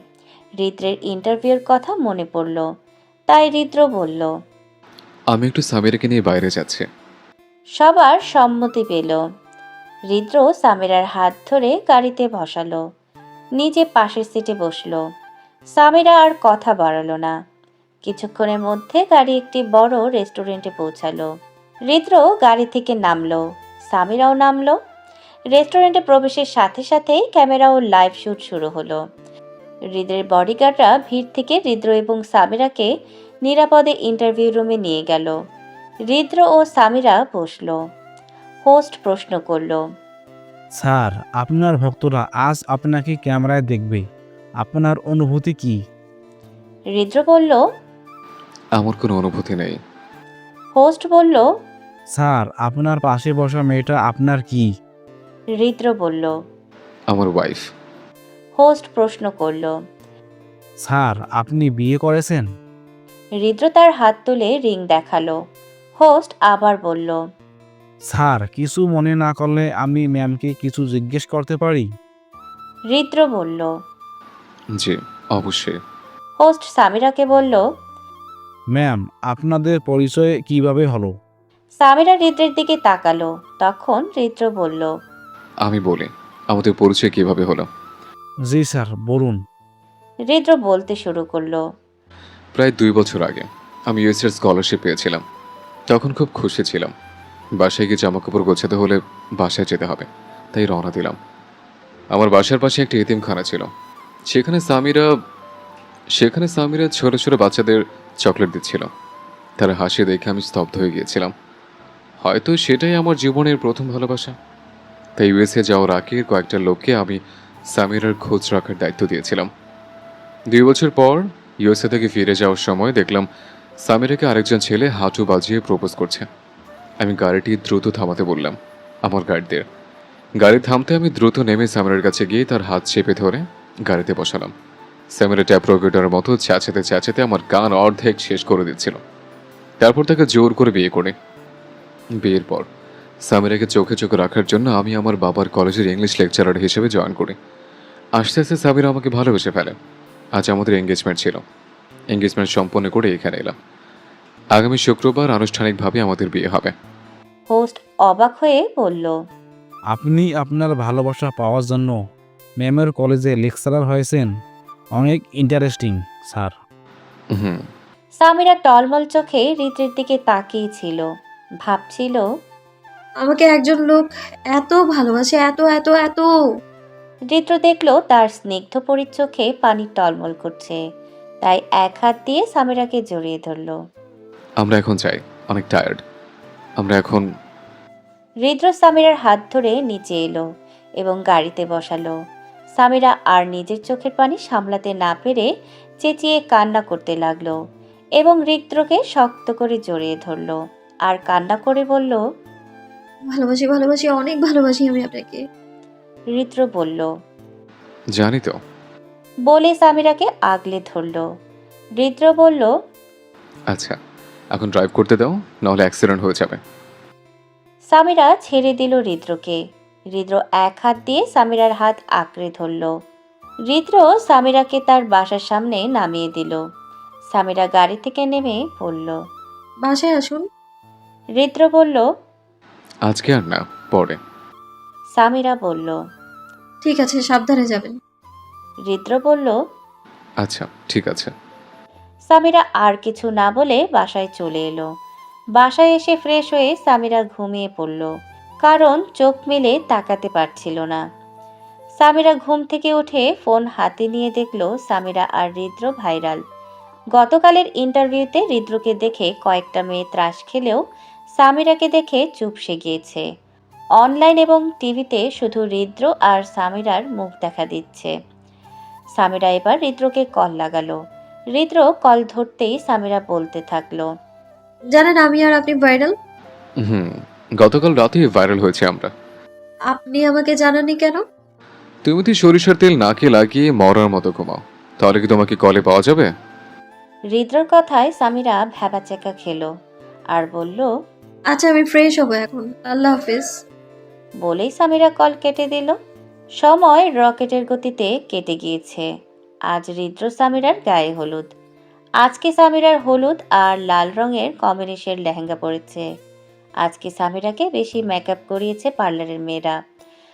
হৃদ্রের ইন্টারভিউর কথা মনে পড়ল, তাই হৃদ্র বলল। আমি একটু সামিরাকে নিয়ে বাইরে যাচ্ছি। সবার সম্মতি পেল। হৃদ্র সামিরার হাত ধরে গাড়িতে বসালো, নিজে পাশের সিটে বসলো। সামিরা আর কথা বাড়ালো না। কিছুক্ষণের মধ্যে গাড়ি একটি বড় রেস্টুরেন্টে পৌঁছালো। হৃদ্র গাড়ি থেকে নামলো, সামিরাও নামলো। রেস্টুরেন্টে প্রবেশের সাথে সাথেই ক্যামেরা ও লাইভ শুট শুরু হলো। হৃদের বডিগার্ডরা ভিড় থেকে হৃদ্র এবং সামিরাকে নিরাপদে ইন্টারভিউ রুমে নিয়ে গেল। হৃদ্র ও সামিরা বসলো। হোস্ট প্রশ্ন করলো, স্যার, আপনার ভক্তরা আজ আপনাকে ক্যামেরায় দেখবে, আপনার অনুভূতি কি? হৃদ্র বলল, আমার কোনো অনুভূতি নেই। হোস্ট বলল, স্যার, আপনার পাশে বসা মেয়েটা আপনার কি? হৃদ্র বলল। আমার ওয়াইফ। হোস্ট প্রশ্ন করলো, স্যার, আপনি বিয়ে করেছেন? হৃদ্র তার হাত তুলে রিং দেখালো। হোস্ট আবার বলল, স্যার, কিছু মনে না করলে আমি ম্যামকে কিছু জিজ্ঞেস করতে পারি? হৃদ্র বলল। জি, অবশ্যই। হোস্ট সামিরাকে বলল। ম্যাম, আপনাদের পরিচয় কিভাবে হলো? সামিরা হৃদ্রের দিকে তাকালো। তখন হৃদ্র বলল, আমি বলি, আমাদের পরিচয় কিভাবে হলো। জি স্যার, বলুন। হৃদ্র বলতে শুরু করলো। প্রায় 2 বছর আগে আমি ইউএসএর স্কলারশিপ পেয়েছিলাম। তখন খুব খুশি ছিলাম। বাসায় গিয়ে জামাকাপড় গোছাতে হলে বাসায় যেতে হবে, তাই রওনা দিলাম। আমার বাসার পাশে একটা এতিমখানা ছিল। সেখানে সামিরা ছোট ছোট বাচ্চাদের চকলেট দিচ্ছিল। তার হাসি দেখে আমি স্তব্ধ হয়ে গিয়েছিলাম। হয়তো সেটাই আমার জীবনের প্রথম ভালোবাসা। তাই ইউএসএ যাওয়ার আগে কয়েকটা লোককে আমি সামিরার খোঁজ রাখার দায়িত্ব দিয়েছিলাম। 2 বছর পর ইউএসএ থেকে ফিরে যাওয়ার সময় দেখলাম সামিরাকে আরেকজন ছেলে হাঁটু বাজিয়ে প্রপোজ করছে। আমি গাড়িটি দ্রুত থামাতে বললাম আমার গার্ডদের। গাড়ি থামতে আমি দ্রুত নেমে সামিরার কাছে গিয়ে তার হাত চেপে ধরে গাড়িতে বসালাম। সামিরা ট্যাপ রকেটার মতো চেঁচাতে চেঁচাতে আমার গান অর্ধেক শেষ করে দিচ্ছিল। তারপর তাকে জোর করে বিয়ে করে। বিয়ের পর সামিরাকে চোখে চোখে রাখার জন্য আমি আমার বাবার কলেজের ইংলিশ লেকচারার হিসেবে জয়েন করি। আস্তে আস্তে সামিরা আমাকে ভালোবেসে ফেলে। আজ আমাদের এঙ্গেজমেন্ট ছিল। এঙ্গেজমেন্ট সম্পন্ন করে এখানে এলাম। আগামী শুক্রবার আনুষ্ঠানিকভাবে আমাদের বিয়ে হবে। হোস্ট অবাক হয়ে বলল, আপনি আপনার ভালোবাসা পাওয়ার জন্য ম্যামের কলেজে লেকচারার হয়েছেন? অনেক ইন্টারেস্টিং স্যার। হুম। সামিরা টলমল চোখে হৃদ্রের দিকে তাকিয়েছিল। ভাবছিল, আমাকে একজন লোক এত ভালোবাসে, এত এত এত। হৃদ্র দেখলো তার স্নিগ্ধ পরীর চোখে পানি টলমল করছে। তাই এক হাত দিয়ে সামিরাকে জড়িয়ে ধরল। আমরা এখন চাই, অনেক টায়ার্ড। আমরা এখন। হৃদ্র সামিরার হাত ধরে নিচে এলো এবং গাড়িতে বসালো। সামিরা আর নিজের চোখের পানি সামলাতে না পেরে চেঁচিয়ে কান্না করতে লাগলো এবং হৃদ্রকে শক্ত করে জড়িয়ে ধরলো আর কান্না করে বলল, ভালোবাসি ভালোবাসি, অনেক ভালোবাসি আমি আপনাকে। হৃদ্র বলল। জানি তো। বলে সামিরাকে আগলে ধরলো। হৃদ্র বলল, আচ্ছা, এখন ড্রাইভ করতে দাও, নাহলে অ্যাক্সিডেন্ট হয়ে যাবে। সামিরা ছেড়ে দিল হৃদ্রকে। হৃদ্র এক হাত দিয়ে সামিরার হাত আঁকড়ে ধরল। হৃদ্র সামিরাকে তার বাসার সামনে নামিয়ে দিল। সামিরা গাড়ি থেকে নেমে বলল, বাসায় আসুন। হৃদ্র বলল। আজকে আর না, পরে। সামিরা বলল। ঠিক আছে, সাবধানে যাবেন। হৃদ্র বলল। আচ্ছা, ঠিক আছে। সামিরা আর কিছু না বলে বাসায় চলে এলো। বাসায় এসে ফ্রেশ হয়ে সামিরা ঘুমিয়ে পড়ল, কারণ চোখ মেলে তাকাতে পারছিল না। সামিরা ঘুম থেকে উঠে ফোন হাতে নিয়ে দেখল সামিরা আর হৃদ্র ভাইরাল। গতকালের ইন্টারভিউতে হৃদ্রকে দেখে কয়েকটা মেয়ে ত্রাস খেলেও সামিরাকে দেখে চুপসে গিয়েছে। অনলাইন এবং টিভিতে শুধু হৃদ্র আর সামিরার মুখ দেখা দিচ্ছে। সামিরা এবার হৃদ্রকে কল লাগালো। হৃদ্র কল ধরতেই সামিরা বলতে থাকলো, জানেন আমি আর আপনি ভাইরাল। হুম, গতকাল রাতেই ভাইরাল হয়েছে আমরা। আপনি আমাকে জানাননি কেন? তুমি তো সরিষার তেল নাকে লাগিয়ে মরার মতো ঘুমাও, তাহলে কি তোমাকে কলে পাওয়া যাবে? হৃদ্রর কথায় সামিরা ভ্যাবাচ্যাকা খেলো আর বলল, আচ্ছা আমি ফ্রেশ হবো এখন, আল্লাহ হাফেজ। বলেই সামিরা কল কেটে দিল। সময় রকেটের গতিতে কেটে গিয়েছে। আজ হৃদ্র সামিরার গায়ে হলুদ। আজকে সামিরার হলুদ আর লাল রঙের কম্বিনেশন লেহেঙ্গা পরেছে। আজকে সামিরাকে বেশি মেকআপ করিয়েছে পার্লারের মেয়েরা।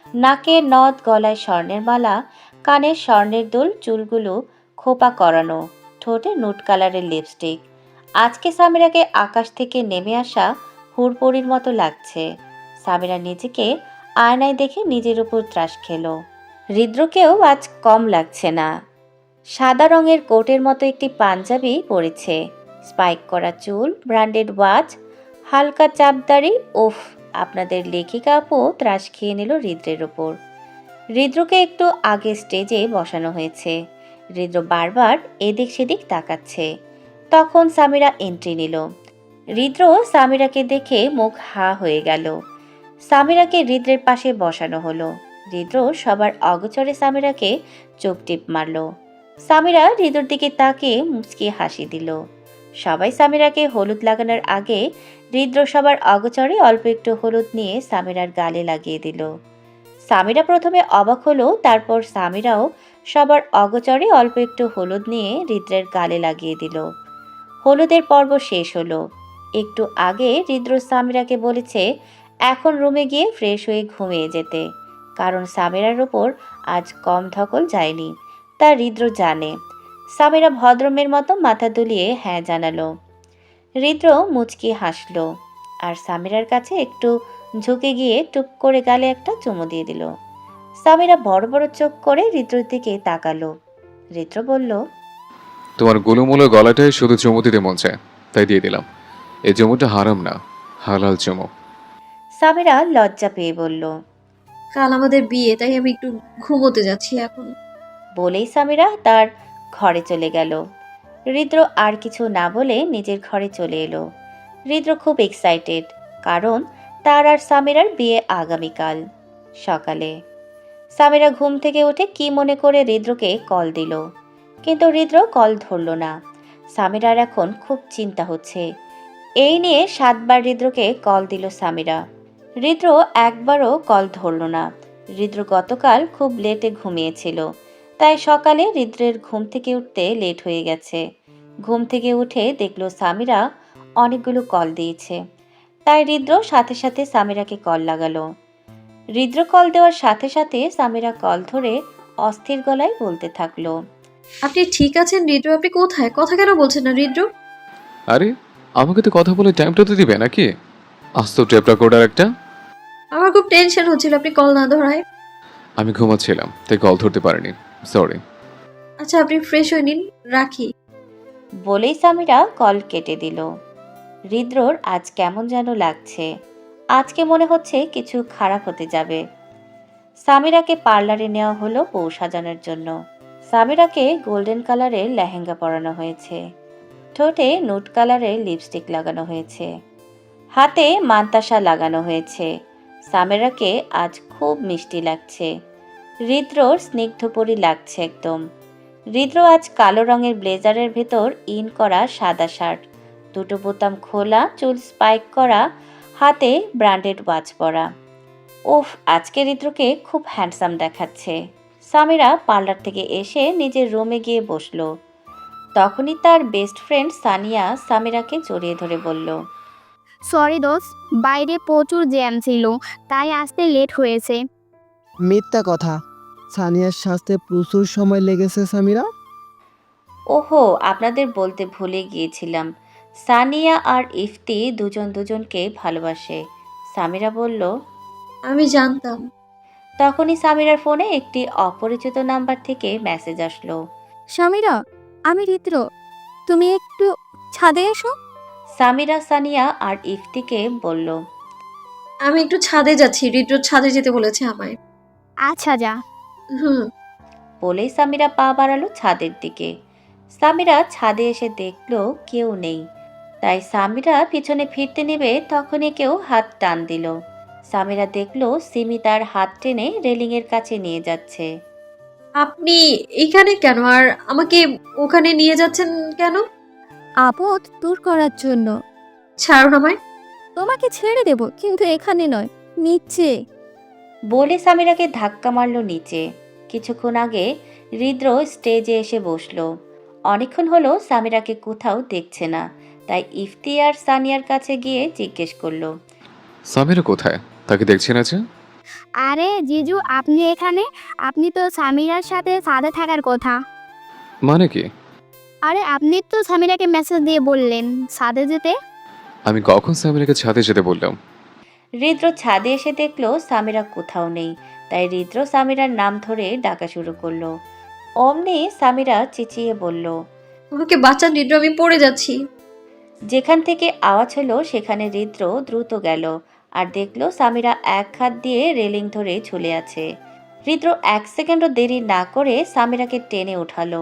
নাকে নথ, গলায় স্বর্ণের মালা, কানে স্বর্ণের দুল, চুলগুলো খোপা করানো, ঠোঁটে নুট কালারের লিপস্টিক। আজকে সামিরাকে আকাশ থেকে নেমে আসা হুড়পড়ির মতো লাগছে। সামিরা নিজেকে আয়নায় দেখে নিজের উপর ত্রাস খেলো। হৃদ্রকেও আজ কম লাগছে না। সাদা রঙের কোটের মতো একটি পাঞ্জাবি পরেছে, স্পাইক করা চুল, ব্র্যান্ডেড ওয়াচ, হালকা চাপদাড়ি। উফ, আপনাদের লেখিকা আপু ত্রাস খেয়ে নিল হৃদ্রের ওপর। হৃদ্রকে একটু আগে স্টেজে বসানো হয়েছে। হৃদ্র বারবার এদিক সেদিক তাকাচ্ছে। তখন সামিরা এন্ট্রি নিল। হৃদ্র সামিরাকে দেখে মুখ হা হয়ে গেল। সামিরাকে হৃদ্রের পাশে বসানো হলো। হৃদ্র সবার অগোচরে সামিরাকে চোখ টিপ মারল। সামিরা হৃদ্রর দিকে তাকিয়ে মুচকি হাসি দিল। সবাই সামিরাকে হলুদ লাগানোর আগে হৃদ্র সবার অগোচরে অল্প একটু হলুদ নিয়ে সামিরার গালে লাগিয়ে দিল। সামিরা প্রথমে অবাক হলো, তারপর সামিরাও সবার অগোচরে অল্প একটু হলুদ নিয়ে হৃদ্রের গালে লাগিয়ে দিল। হলুদের পর্ব শেষ হলো। একটু আগে হৃদ্র সামিরাকে বলেছে এখন রুমে গিয়ে ফ্রেশ হয়ে ঘুমিয়ে যেতে, কারণ সামিরার ওপর আজ কম ধকল যায়নি, তা হৃদ্র জানে। সামিরা ভদ্রমের মতো মাথা দুলিয়ে হ্যাঁ জানালো। হৃদ্র মুচকি হাসলো আর সামিরার কাছে একটু ঝুঁকে গিয়ে টুপ করে গালে একটা চুমু দিয়ে দিল। সামিরা বড় বড় চোখ করে হৃদ্রর দিকে তাকালো। হৃদ্র বলল, তোমার গোলুমুলো গলাটায় শুধু চুমু দিতে মন চায়, তাই দিয়ে দিলাম। এই চুমুটা হারাম না, হালাল চুমু। সামিরা লজ্জা পেয়ে বলল। কাল আমাদের বিয়ে, তাই আমি একটু ঘুমোতে যাচ্ছি এখন। বলেই সামিরা তার ঘরে চলে গেল। হৃদ্র আর কিছু না বলে নিজের ঘরে চলে এলো। হৃদ্র খুব এক্সাইটেড, কারণ তার আর সামিরার বিয়ে আগামীকাল সকালে। সামিরা ঘুম থেকে উঠে কি মনে করে হৃদ্রকে কল দিল, কিন্তু হৃদ্র কল ধরল না। সামিরার এখন খুব চিন্তা হচ্ছে। এই নিয়ে 7 বার হৃদ্রকে কল দিল সামিরা। হৃদ্র একবারও কল ধরল না। হৃদ্র গতকাল খুব লেটে ঘুমিয়েছিল, তাই সকালে হৃদ্রের ঘুম থেকে উঠতে লেট হয়ে গেছে। ঘুম থেকে উঠে দেখলো সামিরা অনেকগুলো কল দিয়েছে, তাই হৃদ্র সাথে সাথে সামিরাকে কল লাগালো। হৃদ্র কল দেওয়ার সাথে সাথে সামিরা কল ধরে অস্থির গলায় বলতে থাকলো। আপনি ঠিক আছেন হৃদ্র? আপনি কোথায়? কথা কেন বলছেন না হৃদ্র? আরে আমাকে তো কথা বলে টাইমটা তো দিবে নাকি? আস্ত টেপ রেকর্ডার একটা। আমার খুব টেনশন হচ্ছিল আপনি কল না ধরায়। আমি ঘুমাচ্ছিলাম, তাই কল ধরতে পারিনি, সরি। আচ্ছা আপনি ফ্রেশ হয়ে নিন, রাখি। বলেই সামিরা কল কেটে দিল। হৃদ্রর আজ কেমন যেন লাগছে। আজকে মনে হচ্ছে কিছু খারাপ হতে যাবে। সামিরাকে পার্লারে নেওয়া হলো বউ সাজানোর জন্য। সামিরাকে গোল্ডেন কালারের লেহেঙ্গা পরানো হয়েছে, ঠোঁটে নুট কালারের লিপস্টিক লাগানো হয়েছে, হাতে মান্তাসা লাগানো হয়েছে। সামিরাকে আজ খুব মিষ্টি লাগছে। হৃদ্রর স্নিগ্ধপরি লাগছে একদম। হৃদ্র আজ কালো রঙের ব্লেজারের ভেতর ইন করা সাদা শার্ট, দুটো বোতাম খোলা, চুল স্পাইক করা, হাতে ব্র্যান্ডেড ওয়াচ পরা। উফ, আজকে হৃদ্রকে খুব হ্যান্ডসাম দেখাচ্ছে। সামিরা পার্লার থেকে এসে নিজের রুমে গিয়ে বসলো। তখনই তার বেস্ট ফ্রেন্ড সানিয়া সামিরাকে জড়িয়ে ধরে বলল, সরি দোস্ত, বাইরে প্রচুর জ্যাম ছিল, তাই আসতে লেট হয়েছে। মিথ্যা কথা, সানিয়ার সাজতে প্রচুর সময় লেগেছে সামিরা। ওহো, আপনাদের বলতে ভুলে গিয়েছিলাম, সানিয়া আর ইফতি দুজন দুজনকে ভালোবাসে। সামিরা বলল। আমি জানতাম। তখনই সামিরার ফোনে একটি অপরিচিত নাম্বার থেকে মেসেজ আসলো। সমীরা, আমি হৃদ্র, তুমি একটু ছাদে এসো। সামিরা সানিয়া আর ইফতিকে বলল, আমি একটু ছাদে যাচ্ছি, হৃদ্র ছাদে যেতে বলেছে আমায়। আচ্ছা যা। হুম। বলেই সামিরা পা বাড়ালো ছাদের দিকে। সামিরা ছাদে এসে দেখলো কেউ নেই, তাই সামিরা পিছনে ফিরতে নেবে তখনই কেউ হাত টান দিল। সামিরা দেখলো সিমি তার হাত টেনে রেলিংয়ের কাছে নিয়ে যাচ্ছে। আপনি এখানে কেন, আর আমাকে ওখানে নিয়ে যাচ্ছেন কেন? আপদ দূর করার জন্য। ছাড়ুন আমায়। তোমাকে ছেড়ে দেব, কিন্তু এখানে নয়, নিচে। বলে সামিরাকে ধাক্কা মারল নিচে। কিছুক্ষণ আগে হৃদ্র স্টেজে এসে বসলো। অনেকক্ষণ হলো সামিরাকে কোথাও দেখছে না, তাই ইফতি আর সানিয়ার কাছে গিয়ে জিজ্ঞেস করলো, সামিরা কোথায়? তাকে দেখছি না যে। আরে জিজু, আপনি এখানে? আপনি তো সামিরার সাথে ছাদে থাকার কথা। মানে কি? আরে আপনি তো সামিরাকে মেসেজ দিয়ে বললেন ছাদে যেতে। আমি কখন সামিরাকে ছাদে যেতে বললাম? হৃদ্র ছাদে এসে দেখলো সামিরা কোথাও নেই, তাই হৃদ্র সামিরার নাম ধরে ডাকা শুরু করলো। অমনি সামিরা চেঁচিয়ে বলল। আমাকে বাঁচান হৃদ্র, আমি পড়ে যাচ্ছি। যেখান থেকে আওয়াজ হলো সেখানে হৃদ্র দ্রুত গেল আর দেখলো সামিরা এক হাত দিয়ে রেলিং ধরে ঝুলে আছে। হৃদ্র 1 সেকেন্ডও দেরি না করে সামিরাকে টেনে উঠালো।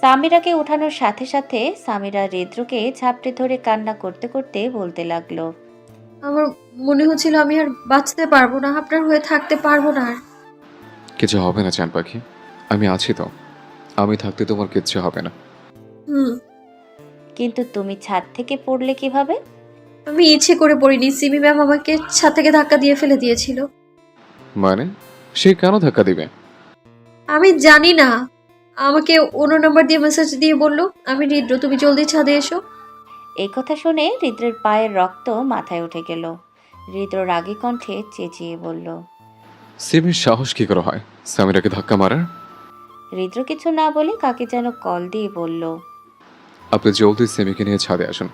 সামিরাকে উঠানোর সাথে সাথে সামিরা হৃদ্রকে ঝাপটে ধরে কান্না করতে করতে বলতে লাগলো। আমার মনে হচ্ছিল আমি আর বাঁচতে পারবো না, আপনার হয়ে থাকতে পারবো না আর। কিছু হবে না চান পাখি, আমি আছি তো। আমি থাকতে তোমার কিচ্ছু হবে না। হুম। কিন্তু তুমি ছাদ থেকে পড়লে কিভাবে? আমি ইচ্ছে করে পড়িনি, সিমি ম্যাম আমাকে ছাদ থেকে ধাক্কা দিয়ে ফেলে দিয়েছিল। মানে সে কেন ধাক্কা দিবে? আমি জানি না, আমাকে অন্য নাম্বার দিয়ে মেসেজ দিয়ে বললো আমি হৃদ্র, তুমি জলদি ছাদে এসো। এই কথা শুনে হৃদ্রের পায়ের রক্ত মাথায় উঠে গেল। হৃদ্র রাগী কণ্ঠে চেঁচিয়ে বলল। সিমির সাহস কি করে হয় সামিরাকে ধাক্কা মারার? হৃদ্র কিছু না বলে কাকে যেন কল দিয়ে বলল। আপনি জলদি সিমিকে নিয়ে ছাদে আসুন।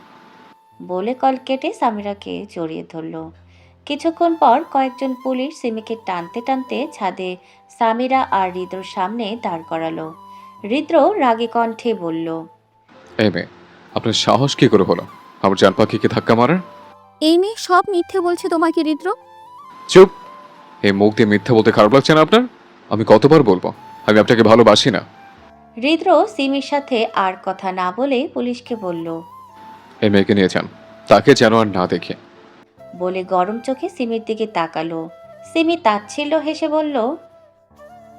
বলে কল কেটে সামিরাকে জড়িয়ে ধরল। কিছুক্ষণ পর কয়েকজন পুলিশ সিমিকে টানতে টানতে ছাদে সামিরা আর হৃদ্রর সামনে দাঁড় করালো। হৃদ্র রাগী কণ্ঠে বলল। এই মেয়ে, আপনার সাহস কি করে হলো আমার চান পাখিকে ধাক্কা মারার? এই মেয়ে সব মিথ্যে বলছে তোমাকে হৃদ্র। চুপ! এই মুখ দিয়ে মিথ্যা বলতে খারাপ লাগছে না আপনার? আমি কতবার বলবো আমি আপনাকে ভালোবাসি না? হৃদ্র সিমির সাথে আর কথা না বলে পুলিশকে বলল। এই মেয়েকে নিয়ে যান, তাকে যেন আর না দেখে। বলে গরম চোখে সিমির দিকে তাকালো। সিমি তাচ্ছিল্য হেসে বলল।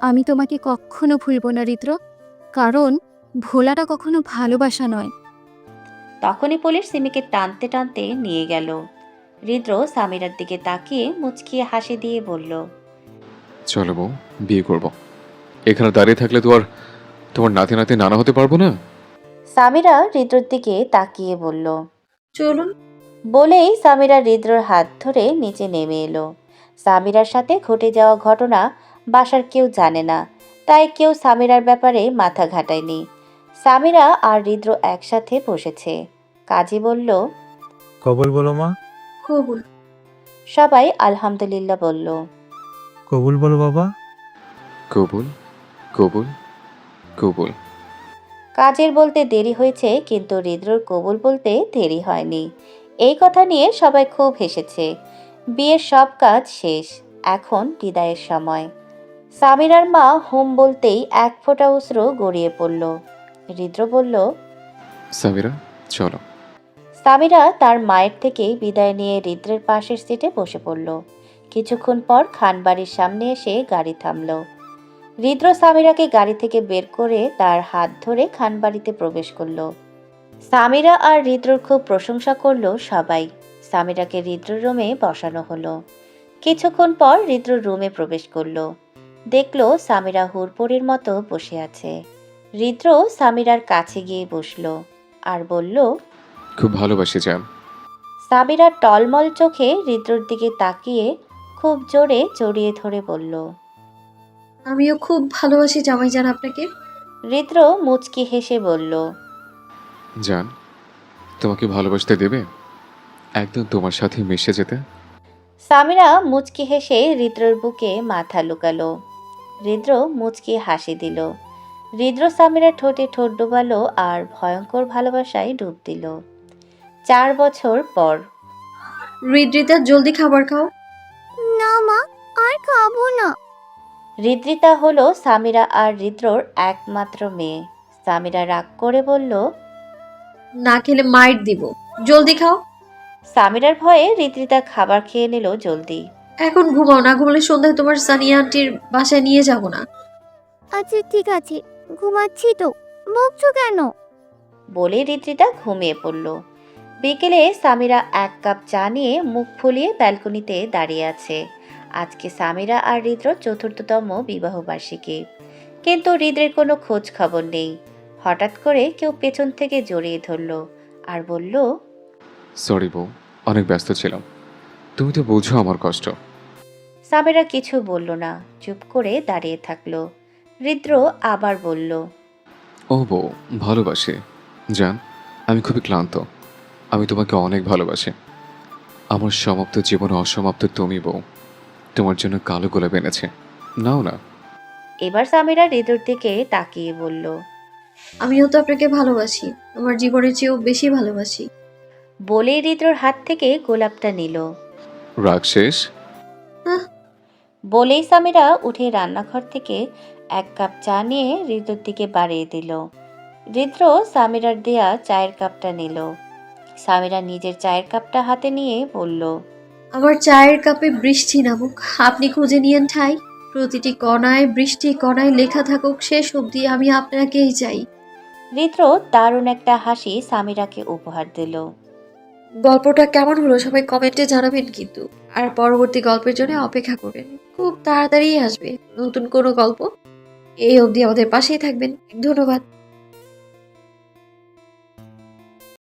আমি তোমাকে কখনো ভুলবো না হৃদ্র, কারণ ভোলাটা কখনো ভালোবাসা নয়। তখনই পুলিশ সিমিকে টানতে টানতে নিয়ে গেল। হৃদ্র সামিরার দিকে তাকিয়ে মুচকিয়ে হাসি দিয়ে বলল। চলো বউ, বিয়ে করব। এখানে দাঁড়িয়ে থাকলে তো আর তোমার নাতি নাতি নানা হতে পারবো না। সামিরা হৃদ্রর দিকে তাকিয়ে বলল। চলুন। বলেই সামিরা হৃদ্রর হাত ধরে নিচে নেমে এলো। সামিরার সাথে ঘটে যাওয়া ঘটনা বাসার কেউ জানে না, তাই কেউ সামিরার ব্যাপারে মাথা ঘাটায়নি। সামিরা আর হৃদ্র একসাথে বসেছে। কাজী বলল। কবুল বলো মা। কবুল। সবাই আলহামদুলিল্লাহ বলল। কবুল বলো বাবা। কবুল কবুল কবুল। কাজের বলতে দেরি হয়েছে, কিন্তু হৃদ্রর কবুল বলতে দেরি হয়নি। এই কথা নিয়ে সবাই খুব হেসেছে। বিয়ের সব কাজ শেষ, এখন বিদায়ের সময়। সামিরার মা হুম বলতেই এক ফোঁটা অশ্রু গড়িয়ে পড়ল। হৃদ্র বলল। সামিরা চলো। সামিরা তার মায়ের থেকে বিদায় নিয়ে হৃদ্রের পাশের সিটে বসে পড়ল। কিছুক্ষণ পর খানবাড়ির সামনে এসে গাড়ি থামল। হৃদ্র সামিরাকে গাড়ি থেকে বের করে তার হাত ধরে খানবাড়িতে প্রবেশ করলো। সামিরা আর হৃদ্রর খুব প্রশংসা করলো সবাই। সামিরাকে হৃদ্রর রুমে বসানো হলো। কিছুক্ষণ পর হৃদ্র রুমে প্রবেশ করলো। দেখলো সামিরা হুড়পড়ির মতো বসে আছে। হৃদ্র সামিরার কাছে গিয়ে বসলো আর বলল। খুব ভালোবাসি জান। সামিরা টলমল চোখে হৃদ্রর দিকে তাকিয়ে খুব জোরে জড়িয়ে ধরে বলল। আমিও খুব ভালোবাসি জামাইজান আপনাকে। হৃদ্র মুচকি হেসে বলল। জান, তোমাকে ভালোবাসতে দেবে একদম তোমার সাথে মিশে যেতে? সামিরা মুচকি হেসে হৃদ্রর বুকে মাথা লুকালো। হৃদ্র মুচকি হাসি দিল। হৃদ্র সামিরার ঠোঁটে ঠোঁট ডোবালো আর ভয়ঙ্কর ভালোবাসায় ডুব দিল। 4 বছর পর। হৃদ্রিতা জলদি খাবার খাও। না মা, আর খাবো না। হৃদ্রিতা হলো সামিরা আর হৃদ্রর একমাত্র মেয়ে। সামিরা রাগ করে বলল। না খেলে মাইর দিব, জলদি খাও। সামিরার ভয়ে হৃদ্রিতা খাবার খেয়ে নিল জলদি। এখন ঘুমাও, না ঘুমালে সন্ধ্যায় তোমার সানিয়া আন্টির বাসায় নিয়ে যাব না। আচ্ছা ঠিক আছে, ঘুমাচ্ছি তো, বকছো কেন? বলে হৃদ্রিতা ঘুমিয়ে পড়ল। বিকেলে সামিরা 1 কাপ চা নিয়ে মুখ ফুলিয়ে ব্যালকনিতে দাঁড়িয়ে আছে। আজকে সামিরা আর হৃদ্র 4র্থতম বিবাহবার্ষিকী, কিন্তু হৃদ্রের কোনো খোঁজ খবর নেই। হঠাৎ করে কেউ পেছন থেকে জড়িয়ে ধরল আর বলল। সরি বউ, অনেক ব্যস্ত ছিলাম। তুমি তো বুঝো আমার কষ্ট। সামিরা কিছু বলল না, চুপ করে দাঁড়িয়ে থাকলো। হৃদ্র আবার বলল। ও বউ, ভালোবাসি জান। আমি খুবই ক্লান্ত। আমি তোমাকে অনেক ভালোবাসি। আমার সমাপ্ত জীবনে অসমাপ্ত তুমি বউ, তোমার জন্য কালো গোলাপ এনেছে, নাও না। এবার সামিরা হৃদুর দিকে তাকিয়ে বলল, আমিও তো আপনাকে ভালোবাসি, আমার জীবনের চেয়েও বেশি ভালোবাসি। বলেই হৃদ্রর হাত থেকে গোলাপটা নিল। রাগ শেষ? বলেই সামিরা উঠে রান্নাঘর থেকে 1 কাপ চা নিয়ে হৃদুর দিকে বাড়িয়ে দিল। হৃদ্র সামিরার দেয়া চায়ের কাপটা নিল। সামিরা নিজের চায়ের কাপটা হাতে নিয়ে বলল, আমার চায়ের কাপে বৃষ্টি নামুক, আপনি খুঁজে নিয়েন ঠাই। প্রতিটি কণায় বৃষ্টি কণায় লেখা থাকুক শেষ অবধি আমি আপনাকেই চাই। হৃদ্র দারুণ একটা হাসি সামিরাকে উপহার দিল। গল্পটা কেমন হলো সবাই কমেন্টে জানাবেন কিন্তু। আর পরবর্তী গল্পের জন্য অপেক্ষা করবেন, খুব তাড়াতাড়ি আসবে নতুন কোনো গল্প। এই অবধি আমাদের পাশেই থাকবেন। ধন্যবাদ।